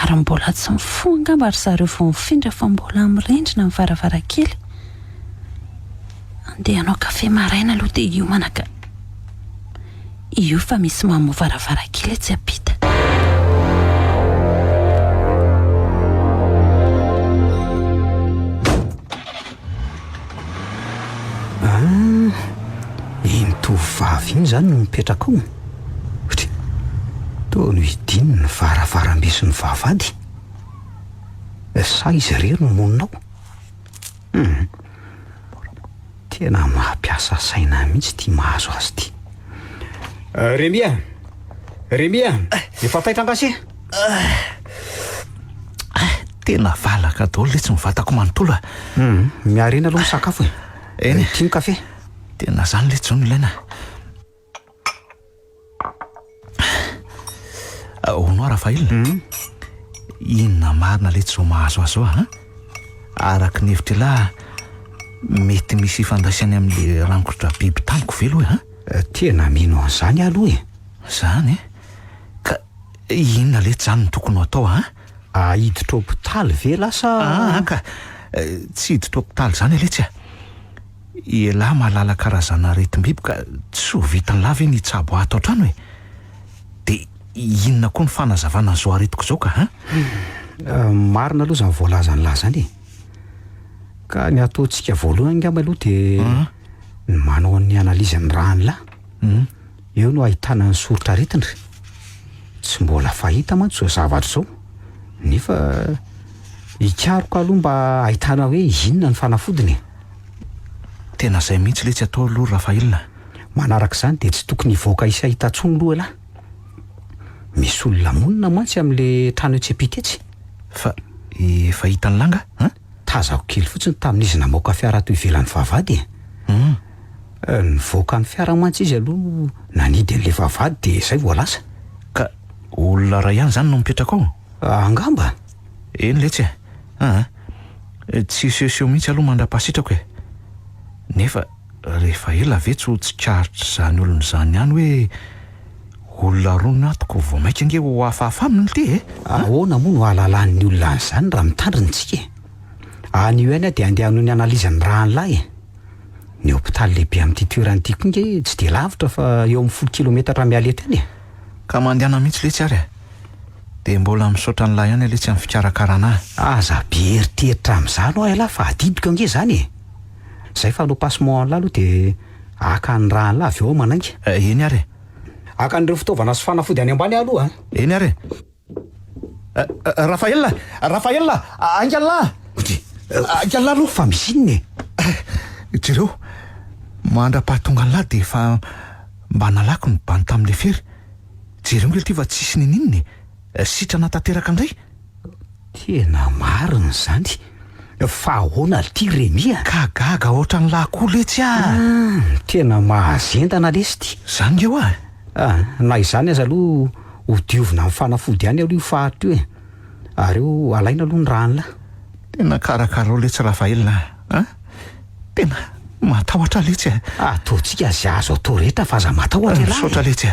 ary mbola tsy mifonga mba ry zareo vao mifindra fa mbola mirendrina ny varavarakely andeha anao kafe maraina aloha dia iomana ka io fa misy mamo varavarakely tsy apita tovavy iny zany no mipetraka ao toa no idiny ny varavarambe sy ny vavady sa izy rery no moninao tena mampiasa saina mihitsy ty mahazo azy ty Remia efa taitra angase tena valaka daholo le tsy mivatako manontolo miarena aloha misakafo eny tia ny kafe tena zany le tsy no ilaina hono Rafaela inona marina le tsy ho mahazo azo araky ny hevitra lahy mety misy ifandraisany amin'le rangotra biby tamiko velo tena mino an'izany aloha zany ka inona le tsy zany no tokony atao ahiditra hopitaly ve lasa ka tsy hiditra hopitaly zany le tsy elahy mahalala karazana retim-biby ka tsy ho vitany lava ny tsabo ato an-trano dia inona koa ny fanazavana zao aretiko zao ka marina aloha zany voalazany lahy zany ka ny ataontsika voalohany ngamba aloha dia manao ny analizy ny rany lahy eo no ahitana ny soritra aretina tsy mbola fahita mantsy zao zavatra zao nefa hikaroko aloha mba ahitana hoe inona ny fanafodiny tena zay mihitsy le tsy atao aloha Rafaela manaraka izany dia tsy tokony hivoaka isy ahitantsony loha lahy misy olona monina mantsy amin'le trano tsy apitetsy fa efa hitany langa tazako kely fotsiny tamin'izy namoaka fiara to ivelan'ny vavady nivoaka ny fiara mantsy izy aloha nanidy an'le vavady dia izay voalasa ka olona ray ihany zany no mipetraka ao angamba eny le tsy tsy iseoseo mihitsy aloha mandra-pasitrako nefa rehefa ela ve tsy ho tsikaritry zany olona zany ihany hoe olona roa no atoko vao maika ange ho hafahafa aminy ty ahoana moa no ahalalan'ny olona an'izany raha mitandrintsika anio ihany dia andeha noho ny analizany raha nylahy ny hopitaly lehibe amin'ity toerany ity koa nge tsy dia lavitra fa eo amin'ny 10 kilometatra mialeta eny ka mandehana mihitsy le tsy ary dia mbola misaotra ny lahy ihany le tsy amin'ny fikarakarana aza be eritreritra amin'izany aho elahy fa adidiko ange zany zay fa no passement lahy aloha dia aka ny raha lahy avy eo manangy eny ary aka n'ireo fitaovana sy fanafody any ambany aloha eny ary Rafaela angalahy aloha fa misy inony jereo mandra-pahatonga lahy dia efa mba nalako ny bany tamin'le fery jereo ngely ty fa tsisy nininony sitrana tanteraka indray tena marina zany fa ahoana ty Remia ka gaga ohatra ny lahy koa letsy tena mahazentana lesy ty zany eo na izany aza aloha ho diovina amin'ny fanafody ihany aloha io faharitra io ary eo alaina aloha ny rano lahy tena karakarao letsy Rafaela tena matahotra letsy ataontsika zay azo atao rehetra fa aza matahotra misaotra letsy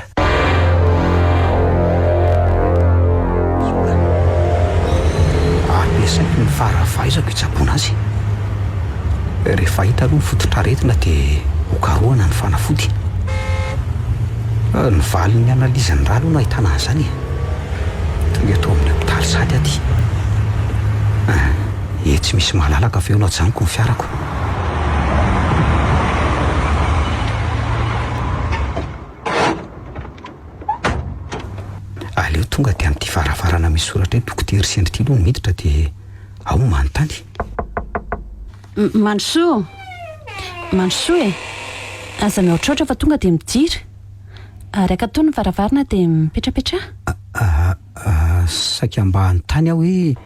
ampiasaiko ny faravaizako hitsaboana azy rehefa hita aloha ny fototra aretina dia hokarohana ny fanafody ny valiny analizany raha aloha no ahitana an'izany tonga atao amin'ny hopitaly sady aty tsy misy mahalalaka fa eo no ajanoko ny fiarako tonga dia amin'ity varavarana misy soratra hoe dokotera sendrity aloha miditra dia ao manontany. Mansoa e, aza mihoatroatra fa tonga dia mijiry ary akatao ny varavarana dia mipetrapetra. Saika mba hanontany aho hoe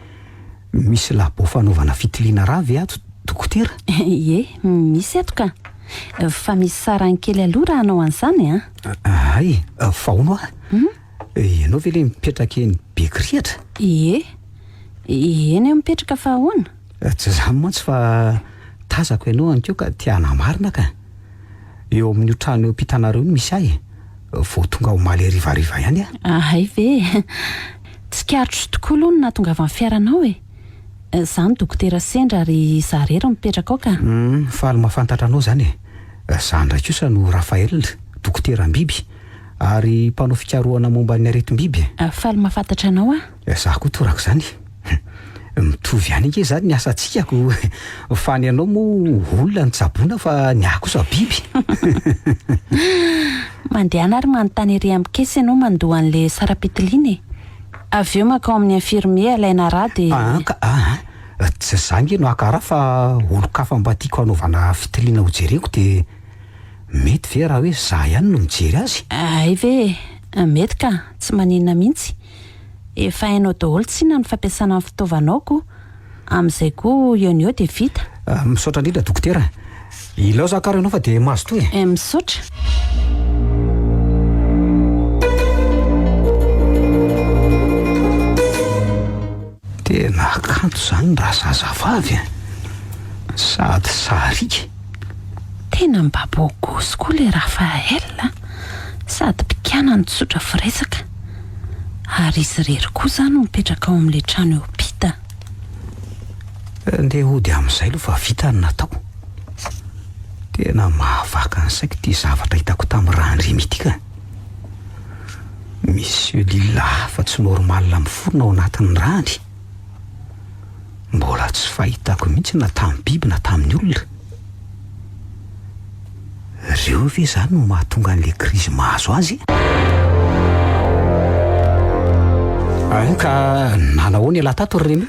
misy labo fanaovana fitiliana ravy ato dokotera? Ie, misy eto ka. Fa misy sarany kely aloha raha hanao an'izany a. Ay, fahono aho. Ianao ve le mipetraka eny Bekorihatra? Ie, eny eo mipetraka fa ahoana? Tsy izany mantsy fa tazako ianao an'keo ka tia namarina ka. Eo amin'ny trano eo ampitanareo iny misy ahy. Vao tonga ho maly rivariva ihany a. Hay ve, tsikarotro tokoa aloha no nahatonga avy amin'ny fiaranao e. Zany dokotera Sendra ary Zarera mipetraka ao ka. Faly mahafantatra anao zany e. Za ndray kosa no Rafael, dokotera Biby ary mpanao fikarohana momba ny aretim-biby. Faly mahafantatra anao a. Za koa torako zany. Mitovy ihany ike zany ny asantsika fa ny anao moa olona ny tsaboana fa ny ahy kosa biby. Mandeha ary manontany ery amin'ny kesy ianao mandoa an'le sarapetiliana e. Avy eo makao amin'ny infirmier alaina rà dia tsy zange no akara fa olo-kafa mba tiako hanaovana fitiliana ho jereko dia mety ve raha hoe za ihany no mijery azy? Hay ve, mety ka, tsy maninona mihitsy. Efa hainao daholo tsina ny fampiasana amin'ny fitaovanaoko, amin'izay koa eo ny eo dia vita. Misaotra indrindra dokotera. Ilao za kara ianao fa dia mahazo toy e. Misaotra. Tena kanto zany raha zazavavy sady sarika. Tena mbabogoso koa le Rafael sady mpikana ny tsotra firesaka. Ary izy rery koa zany mipetraka ao amin'le trano eo pita. Ndeha hody amin'izay aloha fa vita ny natao. Tena mahavaka ny saiko ty zavatra hitako tamin'ny rahandrimy ity ka. Monsieur Lila fa tsy normal miforona ao anatin'ny rahandry. Mbola tsy fahitako mihitsy na tamin'ny biby na tamin'ny olona. Reo ve zany no mahatonga an'le krizy mahazo azy? Ka nanahoana ela tato ry Remy?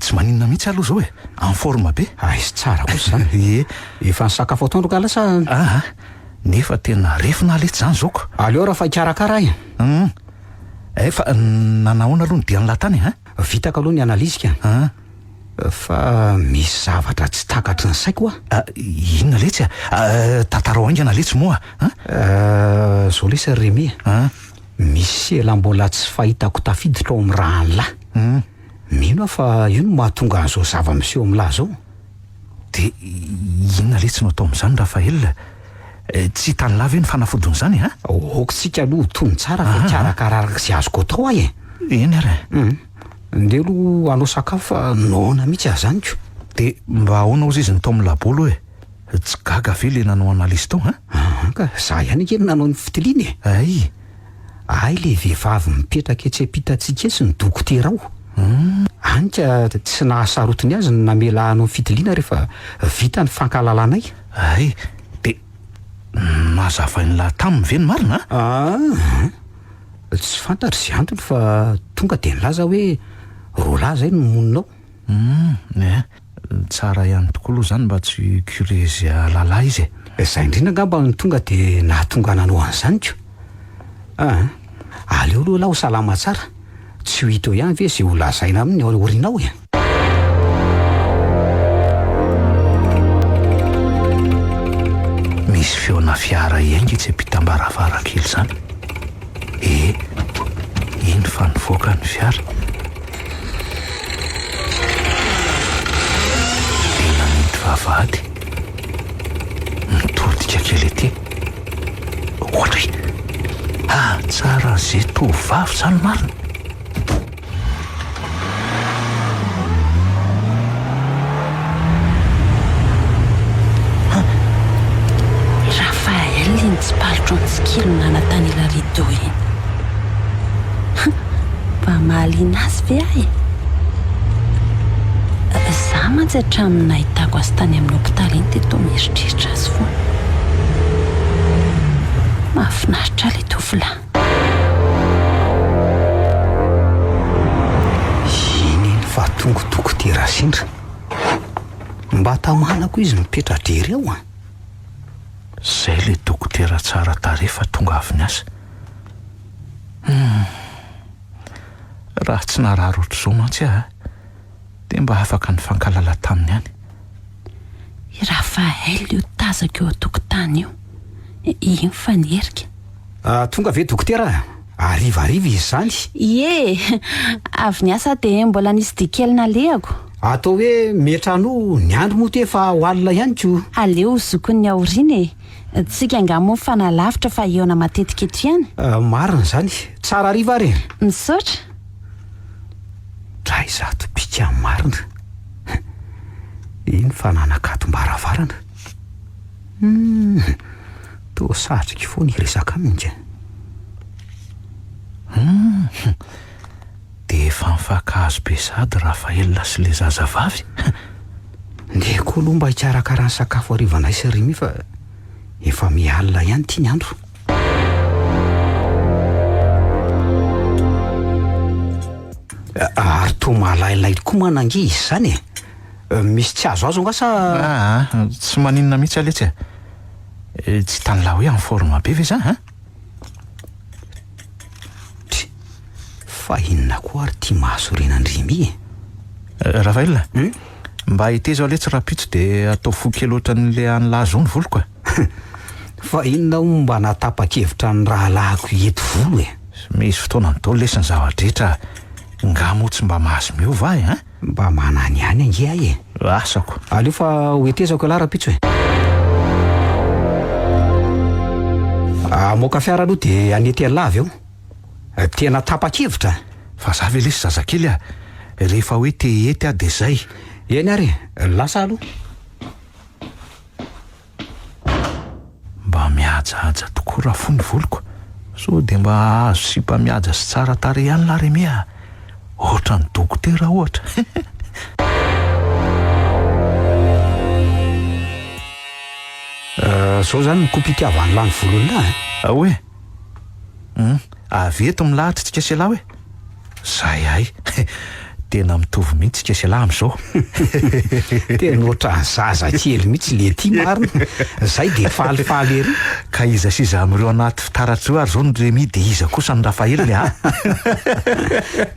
Tsy maninona mihitsy aloha zao e, en forme be. Izy tsara kosa zany. Efa nisakafo atoandro ka lasa. Nefa tena refina aletsy zany zaoko. Aleo raha fa hikarakara ahy. Fa nanahoana aloha ny dia nylatany vitaka aloha ny analizika. Fa misy zavatra tsy takatry ny saiko inona letsy tantarao aingana letsy moa zao lesy ry Remy misy ela mbola tsy fahitako tafiditra ao amin'ny raha an'lahy. Mino fa io no mahatonga an'izao zava-miseho amin'lahy zao. Dia inona letsy no atao amin'izany Rafael? Tsy hitany lava ny fanafodiny zany Okotsika aloha tony tsara fa karakararaka sy azoko atao ahy eny ary. Ndeha aloha hanao sakafo fa noana mihitsy aho zany ko. Dia mba ahoana ozy izy ny tao amin'ny labolo tsy gaga ve le nanao analizy tao ka za ihany kely nanao ny fitiliana e. Ay le vehivavy mipetraka etsy ampitantsika etsy ny dokotera ao. Anika tsy nahasarotiny azy ny namela hanao fitiliana rehefa vita ny fankahalalana. Dia mazavainy lahy taminy ve ny marina? Tsy fantatra sy antony fa tonga dia nilaza hoe roalahy zay no moninao. Tsara ihany tokoa aloha zany mba tsy curezy lalahy izy Zay indrindra ngamba ny tonga dia nahatonga nanao an'izany ko. Aleo aloha lahy ho salama tsara. Tsy ho hita eo ihany ve zay ho lazaina aminy ao orinao Misy feona fiara iainga tsy ampitam-baravarankely zany. Iny fa nivoaka ny fiara. Tena mety vavahady. Mitodika kely ety. Ohatra tsara zay tovavy zany marina. Rafael iny tsy palitro ny tsikilo nanatany ila rideau iny. Mba mahaliana azy ve ahy? Za mantsy hatramin'ny nahitako azy tany amin'ny hopitaly iny teto mieritreritra azy foana. Mahafinaritra ilay tovolahy. tonga dokotera sendra mba tamanako izy mipetra-drery ao a. Zay le dokotera tsara tarefa tonga avy ny asa. Raha tsy narary ohatr'izao mantsy aho dia mba afaka ny fankalala taminy ihany. I Rafael io tazako eo an-tokotany io. Iny fanerika. Tonga ve dokotera? Arivariva izy zany. Ie, avy ny asa dia mbola nisy dia kely nalehako. Atao hoe metrano ny andro moa efa ho alina ihany ko. Aleo zokon'ny aoriana e. Tsika angamo fanalavitra fa eona matetika eto ihany. Marina zany. Tsara ariva re. Misaotra. Dray zato pika marina. Iny fa nanakatom-baravarana. Toa satrika foana iresaka aminy. Dia efa mifankahazo be sady Rafael sy le zazavavy. Ndeha koa aloha mba hikarakara ny sakafo arivanay sy Remy fa efa mialina ihany tia ny andro. Ary toa malailay koa manange izy zany e. Misy tsy azo azo nga sa? Tsy maninona mihitsy aletsy tsy tanila hoe amin'ny forme be ve za fa inona koa ary tia mahasorenany Remy e. Rafael, mba hiteza aletsy rapitso dia atao fo kely ohatran'le anylazo ny voloko e. Fa inona mba natapa-kevitra ny rahalahako eto volo e. Misy fotoana ny tao lesy ny zavadrehetra ngamo tsy mba mahazo miova e. Mba manany ihany ange ahy e. Asako. Aleo fa hoetezako aloha rapitso e. Moka fiara aloha dia anety alavy eo. Tena tapa-kevitra. Fa za ve lesy zazakely a rehefa hoe te hety dia zay. Eny ary lasa aloha. Mba mihajahaja tokoa raha fony voloko. So dia mba azo sipa mihaja sy tsara tare ihany la Remy a. Ohatra ny dokotera ohatra. Zao zany ny kompitiavany lany volonina e. Hoe avy eto milahatra tsika sela hoe zay ay. Tena mitovy mihitsy tsika sela amin'izao. Tena ohatran'ny zaza kely mihitsy le ty marina. Zay dia falifaly ery. Ka iza siza amin'ireo anaty fitaratra ary zao ny Remy dia iza kosa ny Rafael le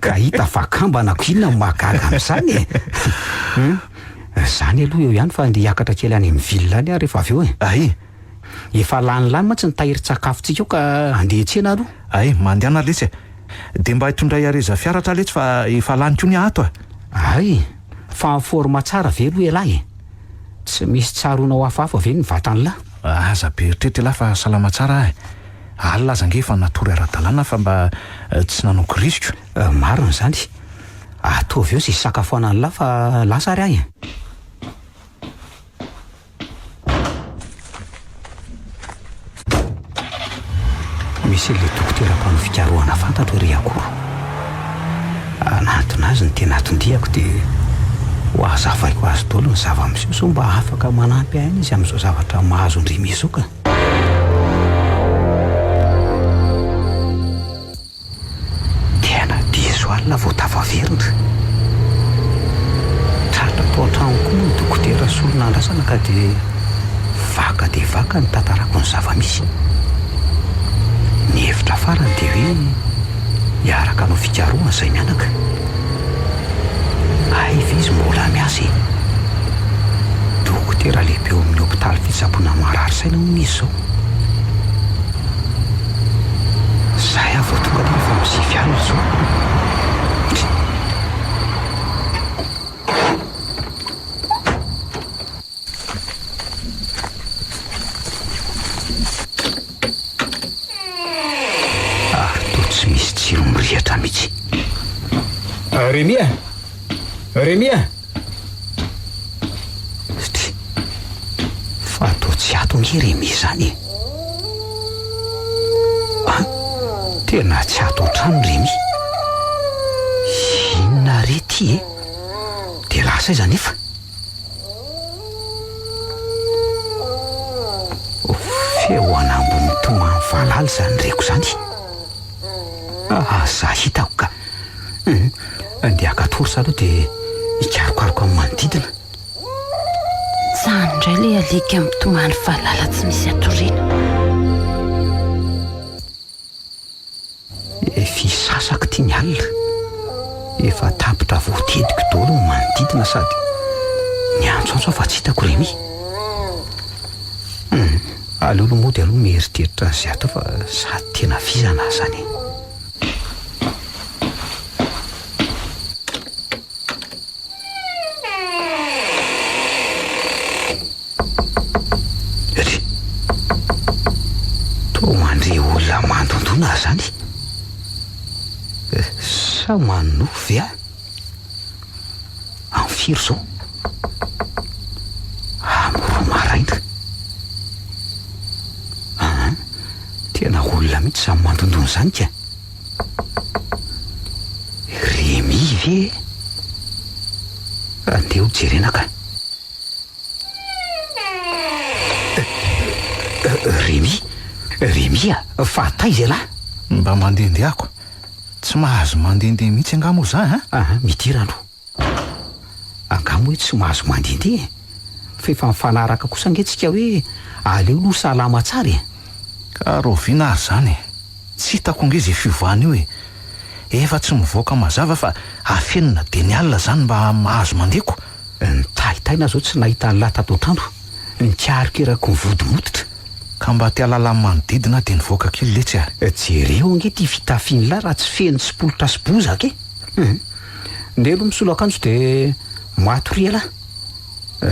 ka hita fa kambanako inona ny mahagaga amin'izany e. Zany aloha eo ihany fa andeha hiakatra kely any amin'ny ville any rehefa avy eo e. Ay. Efa lany mantsy ny tahiry-tsakafontsika eo ka andeha hiantsena aloha. Ay, mandeana letsy. Dia mba hitondray areza fiaratra letsy fa efa lany koa ny ato. Ay, fa ny forma tsara ve aloha elahy e. Tsy misy tsaronao hafahafa ve ny vatan'lahy. Aza be eritreritra lahy fa salama tsara ahy. Alina aza nge fa natory ara-dalàna fa mba tsy nanoko risiko. Marina zany. Ataovy eo sisy sakafoanany lahy fa lasa ary ahy. Misy le dokotera mpanao fikarohana fantatro ery akory. Anatona azy ny tena atondriako dia ho azavaiko azy daholo ny zava-miseho so mba afaka manampy aina izy amin'izao zavatra mahazo ny Remy izao ka. Tena diso alina vao tafaverina. Tratra tao an-trano koa ny dokotera solon'andrasana ka dia vaka ny tantarako ny zava-misy. Ny hevitra farany dia hoe hiaraka anao fikarohana izay mianaka. Aiva izy mbola miasa e. Dokotera lehibe eo amin'ny hopitaly fitsaboana marary-saina moa izy izao. Zay aho vao tonga dia efa misy alina izao. Tsy misy tsiro mirehatra mihitsy. Remy a! Remy a! Fa atao tsy ato nge Remy zany. Tena tsy ato an-trano Remy. Inona re ty e? Dia lasa iza nefa? Feoana ambony tomany valala zany reko zany. Za hitako ka andeha akatory sa aloha dia ikarokaroko amin'ny manodidina. Zany indray ilay alika mitomany fahalala tsy misy atoriana. Fisasako tia ny alina, efa tapitra voatediko daholo ny manodidina sady ny antsoantso fa tsy hitako Remy. Alolo mody aloha mieritreritra an'izay atao fa sady tena vizana zany. Mandre olona mandondona zany sa manovy amin'ny firy zao amin'ny roa maraina. Tena olona mihitsy samy mandondona zany ka. Remy ve andeha ho jerena ka. Remy fataiza lahy. Mba mandendehako, tsy mahazo mandendeha mihitsy angamo za midirano angamo hoe tsy mahazo mandendeha fa efa mifanaraka kosa angentsika hoe aleo aloha salama tsara ka roviana ary zany tsy hitako angizy fiovoana io efa tsy mivoaka mazava fa afenina de ny alina zany mba mahazo mandeko. Ny tahitaina zao tsy nahita ny lata totrano nikarikirako ny vodimototra ka mba tia lalany manodidina de nivoaka kely letsy jereo ange ty fitafiny lahy raha tsy feno sipolotra sy bozaka nde aloha misolo akanjo de matoria lahy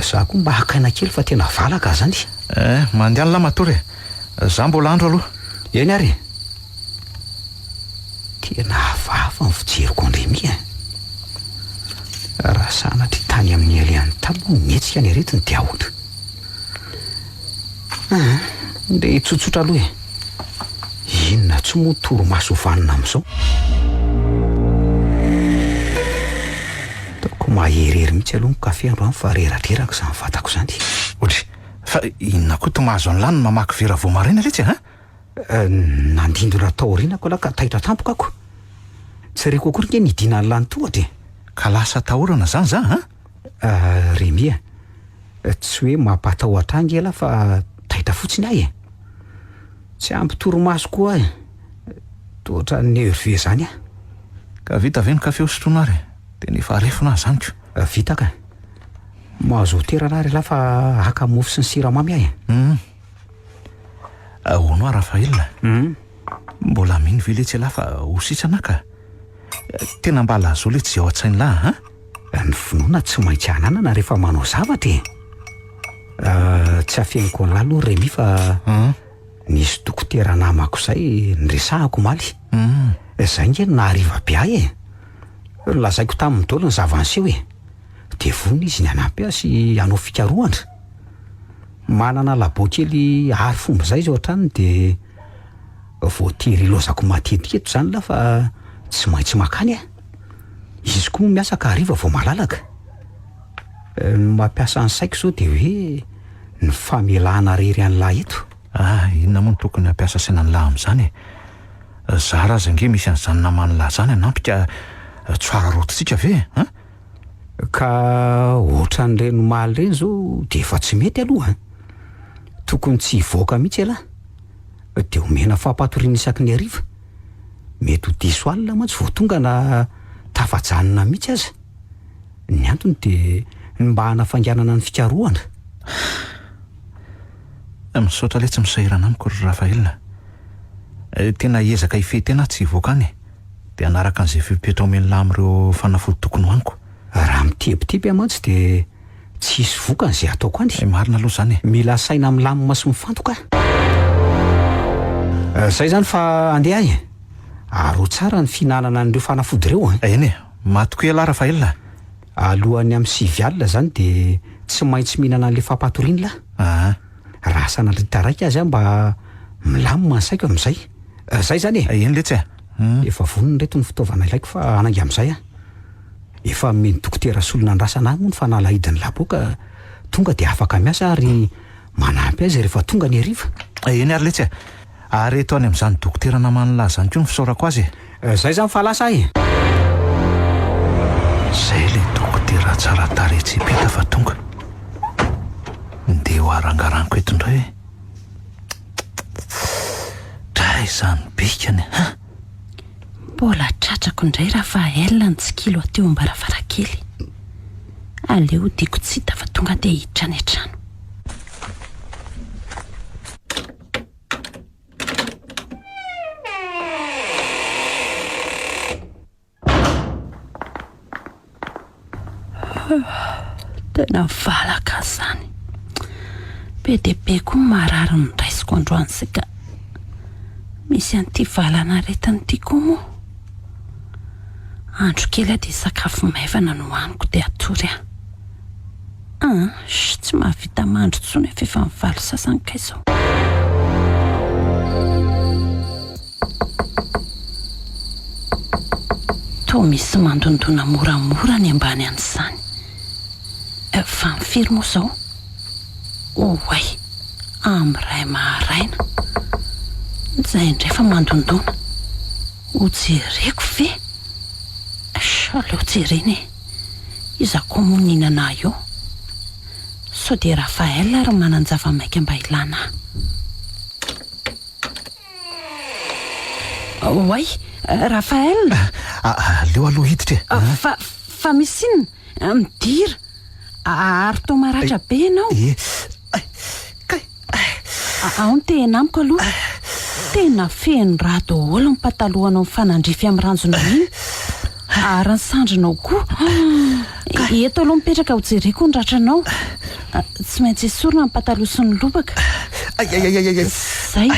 za koa mba hakaina kely fa tena valaka zany. Mandeha lahy matory za mbola andro aloha. Eny ary tena avafa ny fijeriko Remy raha sanatry tany amin'ny alehan'ny taloha mihetsika ny aretiny dia ahoana nde tsotsotra aloha inona tsy moa toromaso vanina amin'izao. Taoko maherihery mihitsy aloha ny kafe andro fa reratreraka izany fantako zany. Otry fa inona koa tomazo ny lany mamaky vera vao maraina letsy nandindona taorinako laha ka taitra tampoka ako tsy reko akory nge nidina ny lany tohatra ka lasa tahorana zany za Remy tsy hoe mampatahotra ange laha fa taitra fotsiny ahy tsy ampy toromaso koa tohatra nerveux zany ka vita ve ny kafe hosotrona ary de nefa arefina zany ko vita ka mahazo hoterana ary laha fa haka mofo sy ny siramamy ahy ahono Rafaela mbola mino ve letsy laha fa hositsana ka tena mba lazo letsy ao an-tsainy lahy ny finoana tsy maintsy ananana rehefa manao zavatra tsy afeniko lahy aloha Remy fa nisy dokotera namako zay nresahako maly zay nge nahariva be ahy lazaiko tamin'ny dolo ny zava-niseho de vony izy ny anampy sy anao fikarohana manana labo kely ary fomba zay zao an-tranony de voatery lozako matetika eto zany laha fa tsy maintsy makany izy koa miasa ka hariva vao malalaka. Mampiasa ny saiko zao de hoe ny famelahana rery an'lahy eto. Inona moa no tokony hampiasa saina ny lahy amin'izany za raha zange misy an'izany namany lahy zany anampika tsoara rototsika ve ka ohatran'ireny maly reny zao de efa tsy mety aloha tokony tsy hivoaka mihitsy elahy de omena fampatoriana isaky ny hariva mety ho diso alina mantsy vao tonga na tafajanona mihitsy aza ny antony de mba hanafanganana ny fikarohana. Misaotra letsy misahirana amiko ry Rafaela tena hiezaka hifetena tsy hivoaka any de anaraka an'izay fipetra omeny lahy amin'ireo fanafody tokony hoaniko. Raha mitebiteby mantsy de tsy hisy voka n'izay ataoko any. Marina aloha zany mila saina milamina sy mifantoka zay zany fa andeha ahy aro tsara ny fihinanana an'ireo fanafody ireo eny matokoa lahy Rafaela alohan'ny amin'ny 9 alina zany de tsy maintsy mihinana an'le fampatoriana lahy raha sanalita raika azy mba milamina ny saiko amin'izay zay zany eny letsy efa vonony reto ny fitaovana ilaiko fa anangy amin'izay efa meny dokotera solona andrasana any moa ny fanalahidiny laboka tonga de afaka miasa ary manampy azy rehefa tonga ny hariva. Eny ary letsy ary eto any amin'izany dokotera namany lahy zany koa ny fisaorako azy zay zany fa lasa zay le dokotera tsy hipita fa tonga ndeha ho arangaraniko eto indray hoe dra izany bikany mbola tratrako indray Rafael ny tsikilo ateo ambaravarakely. Aleo diako tsy hita fa tonga dia hiditra any an-trano. Tena valaka zany. Be dia be koa marary ny raisiko androany sika. Misy an'ity valana aretiny ity koa moa. Andro kely dia sakafo maivana no hoaniko dia atory aho. Tsy mahavita mandro tsony efa mivaly sasany ka izao. Toa misy mandondona moramora ny ambany an'izany. Fa mifiry moa izao. Oay, amiray maharaina. Zay indray fa mandondona. Hojereko ve? Aleo jereny e. Iza koa moa ninana io. So dia Rafael ary mananjava maika mba ilana. Oay, Rafael. Leo aloha hiditra e. Fa misy inona? Midira. Ary toa maratra be ianao. Ao ny tena amiko aloha. Tena feno raha daholo ny patalohanao mifanandrify amin'ny ranjona iny. Ary ny sandrinao koa. Eto aloha mipetraka ho jereko ny ratranao. Tsy maintsy esorina ny pataloha sy ny lobaka. Zay.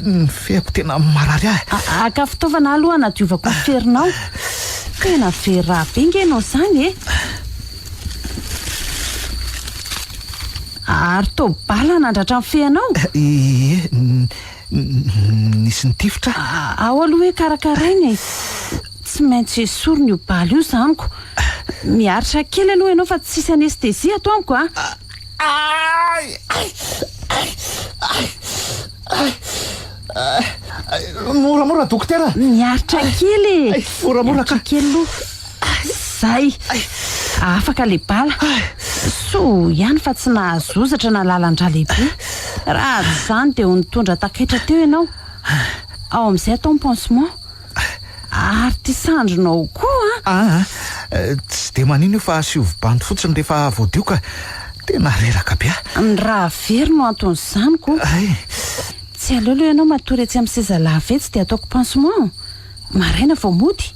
Ny feako tena marary ahy. Aka fitaovana aloha nadiovako ny ferinao. Tena very raha be ngenao zany e. Ary toa bala nandratra ny feanao. Nisy nitifitra. Ao aloha hoe karakaraina e. Tsy maintsy esorina io bala io zaniko. Miaritra kely aloha ianao fa tsisy anestesia ato amiko a. Moramora dokotera. Miaritra kely e. Moramora ka. Kely aloha. Zay. Afaka le bala. So ihany fa tsy nahazozatra na lalandra lehibe. Raha zany dia ho nitondra takaitra teo ianao. Ao amin'izay atao ny pansement. Ary ty sandrinao koa tsy dia manino io fa siovibandy fotsiny rehefa voadioka. Tena reraka be aho. Ny raha very no anton'izanyko. Tsy aleo aloha ianao matory etsy amin'ny seza lavetsy dia ataoko pansement. Maraina vao mody.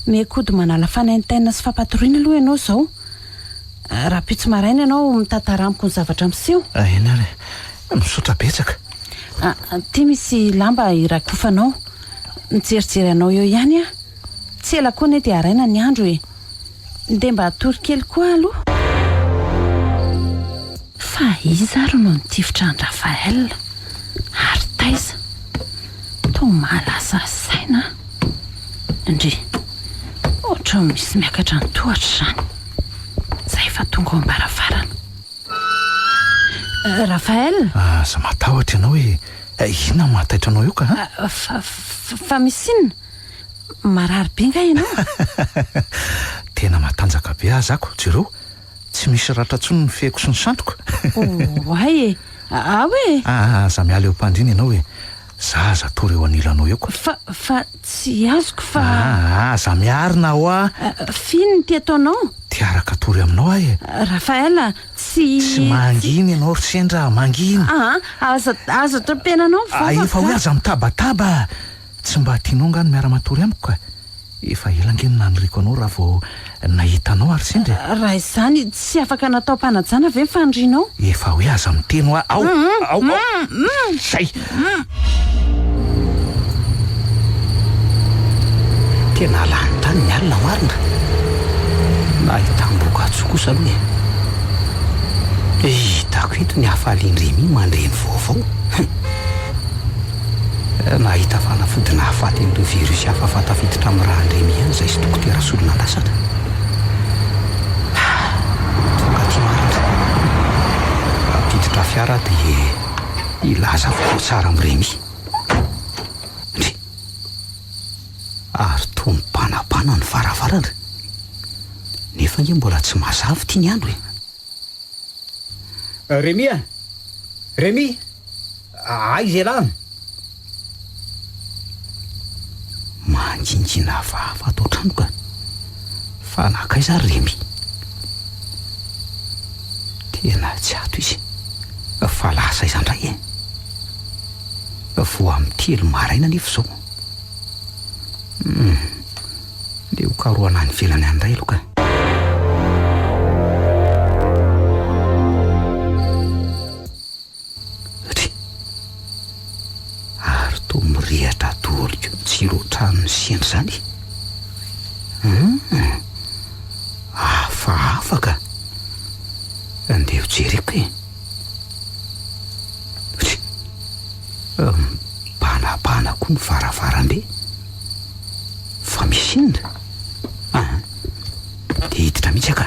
Mekody manala fanaintaina sy fampatoroina aloha ianao izao. Raha pitsy maraina ianao mitantara amiko ny zavatra miseho. Enary, misaotra betsaka. Ty misy lamba irakofanao. Mijerijery anao eo ihany a. Tsy ela koa ne dia araina ny andro e. Dia mba atory kely koa aloha. Fa iza ro no nitifitra ny Rafael. Ary taiza. Toa malasa saina. Indri. Ohatra misy miakatra ny tohatra izany. Zay fa tonga ao ambaravarana. Rafael. Za matahotra ianao hoe inona mahataitra anao io ka? Fa misy inona? Marary be nga ianao? Tena matanjaka be aho zako, jereo. Tsy misy ratra tsony ny fehiko sy ny sandroko. Oay e. Hoe? Za miala eo mpandrina ianao hoe za tory eo anilanao eo koa. Fa tsy azoko fa... Za miarina ao a. Fino ny ty ataonao? Tiaraka tory aminao ahy e. Rafael, tsy manginy ianao ry sendra, manginy. Aza trom-penanao efa hoe aza mitabataba. Tsy mba tianao nga ny miara-matory amiko ka. Efa elangeny naniriko anao raha vao nahitanao ary sendra. Raha izany tsy afaka natao mpanajana ve mifandrinao? Efa hoe aza miteno ao. Zay. Tena lanitany ny alina marina. Nahitam-boka atso kosa aloha e. Hitako eto ny hafalian-dremy mandreny vaovao. Nahita fanafody nahafaty an'ireo virus hafa fatafiditra amin'ny raha andremy ihany izay sy dokotera solona lasatra. Tonga ty marina. Apiditra fiara dia ilaza avokoa tsara amin'iremy. Ndre. Ary toa mipanapana ny varavarana. nefa nge mbola tsy mazavy tia ny andro e. Remy a, Remy, aiza ialany? Manjinjina vava atao trano ka fa nakaiza Remy? Tena tsy ato izy fa lasa izandray e. Vo amin'ny 3 maraina nefa zao. Le ho karoana ny velany andray aloka. Ary to mirehatra doliko tsirotrano sy endry zany. Afaka andeha ho jereko e. Banabana koa ny varavarambe fa misy inona? De hiditra mihitsy aka.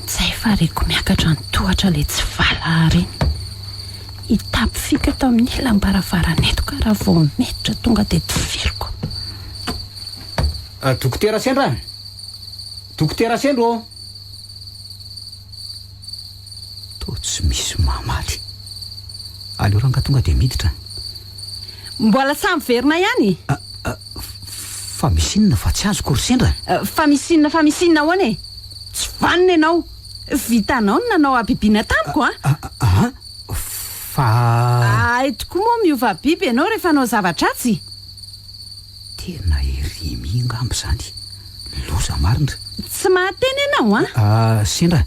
Zay fa reko miakatra ny tohatra le tsy vala reny. Hitapy fika tao amin'ny lambaravaranetiko ka raha vao meditra tonga de toveloko. Dokotera Sendra, Dokotera Sendro. To tsy misy mamaly. Aleo ranga tonga de miditra. Mbola samy verina ihany? Fa misy inona fa tsy azo kory Sendra? Fa misy inona hoana e? Tsy vanina ianao. Vitanao no nanao abibiana tamiko Fa ai tokoa moa miova biby ianao rehefa anao zava-tratsy. tena ery mihingambo zany. Loza marina. Tsy mahateny ianao Sendra,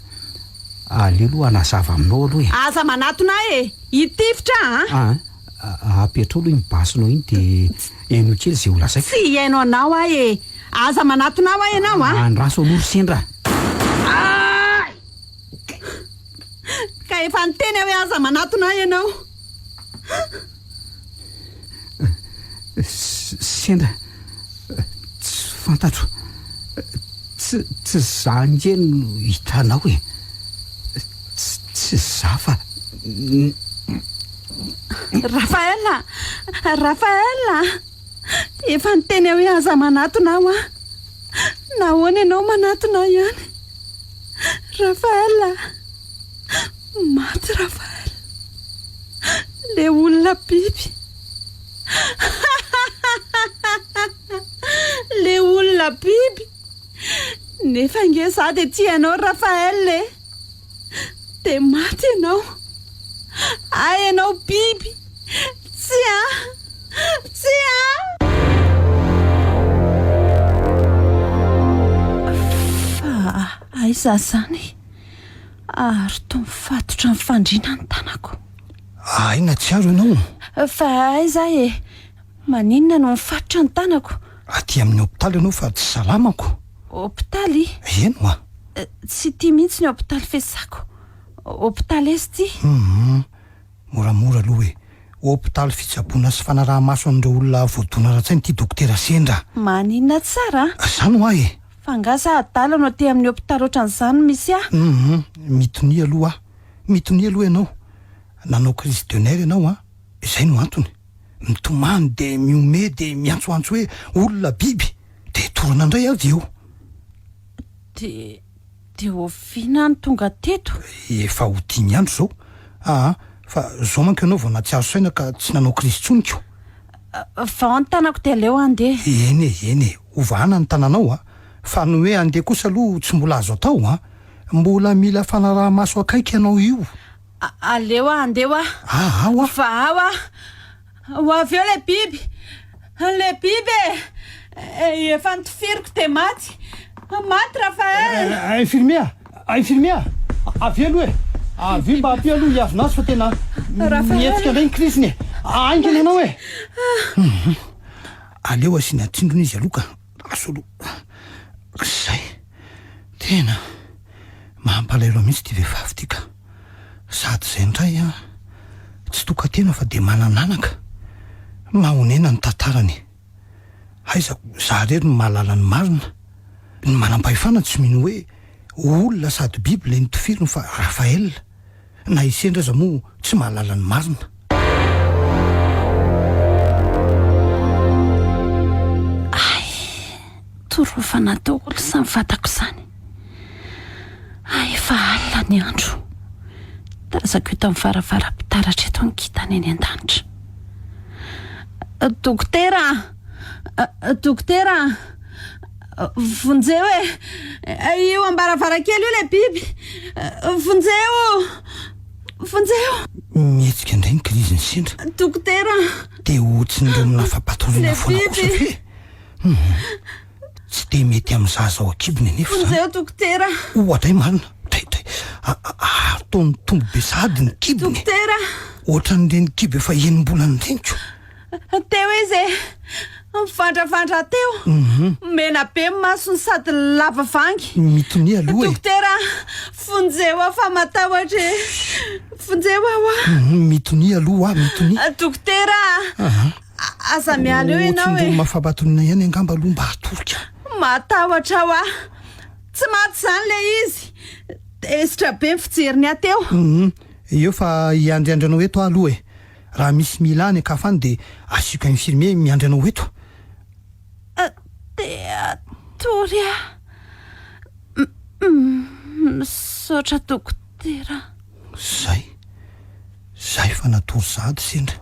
aleo aloha anazava aminao aloha e. Aza manatona e. Hitifitra Apetrao aloha iny basinao iny de eno kely zay ho lazaiko. Tsy hainao anao e. Aza manatona ao ianao Andraso aloha Sendra. Ka efa niteny hoe aza manatona ianao. Sendra, tsy fantatro. Tsy za nge no hitanao e. Tsy za fa Rafaela, efa niteny hoe aza manatona ao nahoana ianao manatona ihany? Rafaela, maty Rafaela, le olona biby. Le olona biby. Nefa nge za de tianao Rafaela de maty ianao. Ay ianao biby. Tsy fa aiza zany? Ary to mifatotra ny fandriana ny tanako. Aina tsy aro ianao? Fa aiza e? Maninona no mifatotra ny tanako? Aty amin'ny hopitaly ianao fa tsy salamako. Hopitaly? Eno a? Tsy tia mihitsy ny hopitaly fesako. Hopitaly esy ty? Moramora aloha e. Hopitaly fitsaboana sy fanaraha-maso an'ireo olona voadona ratsainy ty dokotera Sendra. Maninona tsara? Zany ho e. Fa ngasa adala no te amin'ny hopitaly ohatran'izany misy Mitonia aloha ianao. Nanao crise de nerfs ianao izay no antony. Mitomany de miome de miantsoantso hoe olona biby de torana indray avy eo. De oviana ny tonga teto? Efa ho 10 andro zao. Fa zao manko ianao vao natsiaro saina ka tsy nanao crise tsoniko. Vao ny tanako de aleo andeha. Eny, ovana ny tananao fa ny hoe andeha kosa aloha tsy mbola azo atao mbola mila fanaraha-maso akaiky ianao io. Aleo andeha fa ho avy eo le biby. Le biby efa nitifiriko de maty Rafael. Infirmière, avy aloha avy mba apy aloha hiazona azy fa tena mietsika indray ny crisiny aingana ianao e. Aleo asina atsindrona izy aloha ka aso aloha. Zay tena mampalahelo mihitsy ty vehivavy ty ka. Sady zay indray tsy tokatena fa de manananaka. Mahonena ny tantarany. Aiza za rery no mahalala ny marina. Ny manam-pahefana tsy mino hoe olona sady biby le nitifiriny fa Rafael. Na Sendra aza moa tsy mahalala ny marina. Torofana tao olo samy fantako izany. efa alina ny andro. Tazako eto amin'ny varavara-pitaratra eto nikitana eny an-danitra. Dokotera, dokotera, vonjeo io ambaravarakely io le biby. Vonjeo. Mihetsika indray ny kriziny sendra. Dokotera. Dia ohatsin'ireo minafampatorina foana kosa fe. Tsy dia mety amin'ny zaza ao akibony nefa zany. Vonjeo dokotera. Ohatra marina. Ataony tombo be sady ny kibony. Dokotera. Ohatran'ireny kibo efa enim-bola ny reniko. Teo izy mivandravandra teo. Mena be masony sady lava vangy. Mitony aloha e. Dokotera, vonjeo afa matahotra. Vonjeo aho. Mitony aloha mitony. Dokotera. Aza miala eo ianao ohatsin'ireo mafampatorina ihany angamba aloha mba hatorika. Matahotra aho. Tsy maty zany le izy. Esitra be ny fijeriny ateo. Eo fa hiandry anao eto aloha e. Raha misy mila any akafany dia asiaka infirmier miandry anao eto. Toria. Misaotra dokotera. Zay fa natory zady sendra.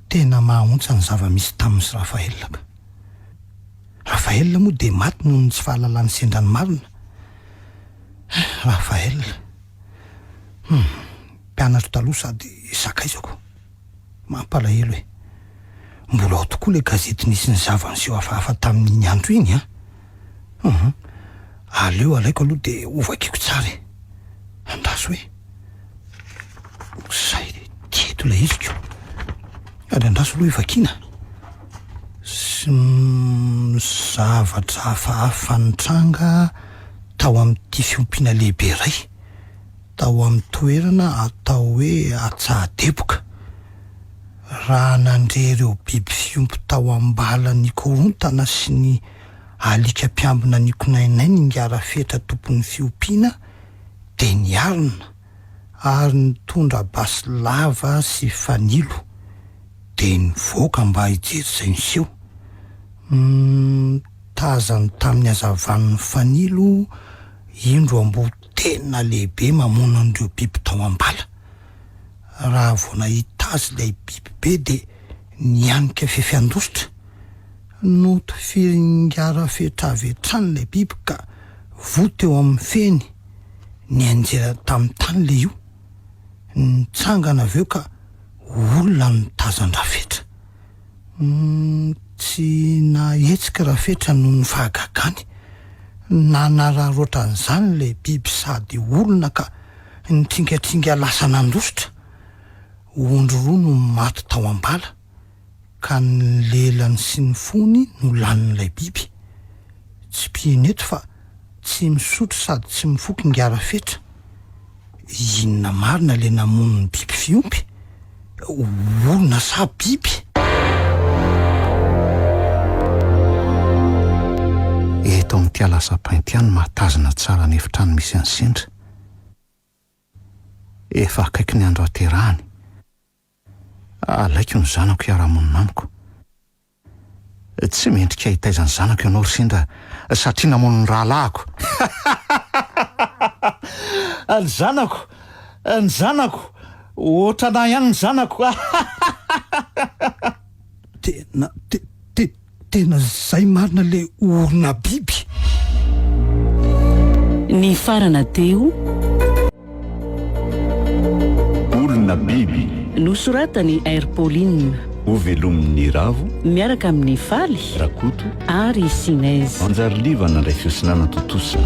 Tena mahaontsa ny zava-misy tamin'ny sy Rafael ka. Rafael moa dia maty noho ny tsy fahalalany sendra ny marina. Rafael mpianatra taloha sady sakaizako. Mampalahelo e. Mbola ao tokoa le gazety nisy ny zava-niseho hafahafa tamin'ny andro iny aleo alaiko aloha dia ovakiko tsara e. Andaso hoe zay tieto ilay iziko. Ary andaso aloha ivakina. Zavatra hafahafa nitranga tao amin'ity fiompiana lehibe iray. Tao amin'ny toerana atao hoe Atsahadeboka. Raha nandre ireo biby fiompy tao ambala ny korontana sy ny alika mpiambina ny konainay ny ngara fetra tompon'ny fiompiana dia niarina ary nitondra basy lava sy fanilo dia nivoaka mba hijery izay niseho. Tazany tamin'ny hazavan'ny fanilo indro ambo tena lehibe mamono an'ireo biby tao ambala. Raha vao nahita azy ilay biby be dia nianika fefiandositra. Notofiringara fetravetrany ilay biby ka voto eo amin'ny feny ny anjera tamin'ny tany le io. Nitsangana aveo ka olona nitazan-drafetra. Tsy nahetsika rafetra noho ny fahagagany. Nanararoatra an'izany ilay biby sady olona ka nitringatringa lasa nandositra. Ondro roa no maty tao ambala ka ny lelany sy ny fony no lanin'ilay biby. Tsy mpineto fa tsy misotro sady tsy mifoky ngara fetra. Inona marina le namono ny biby fiompy? Olona sa biby? Eto amin'ity alasapainty ihany mahatazana tsara ny efitrano misy any sendra. Efa akaiky ny andro aterahany. Alaiko ny zanako iara-monina amiko. Tsy mendrika hitaizany zanako ianao ry sendra satria namono ny rahalahiko. Ny zanako ohatrana ihany ny zanako. Tena zay marina le orona biby. Ny farana teo olona biby nosoratany Air Pauline, ovelomin'ny ravo miaraka amin'ny faly rakoto ary Sinez. anjary livana indray fiosinana totosa.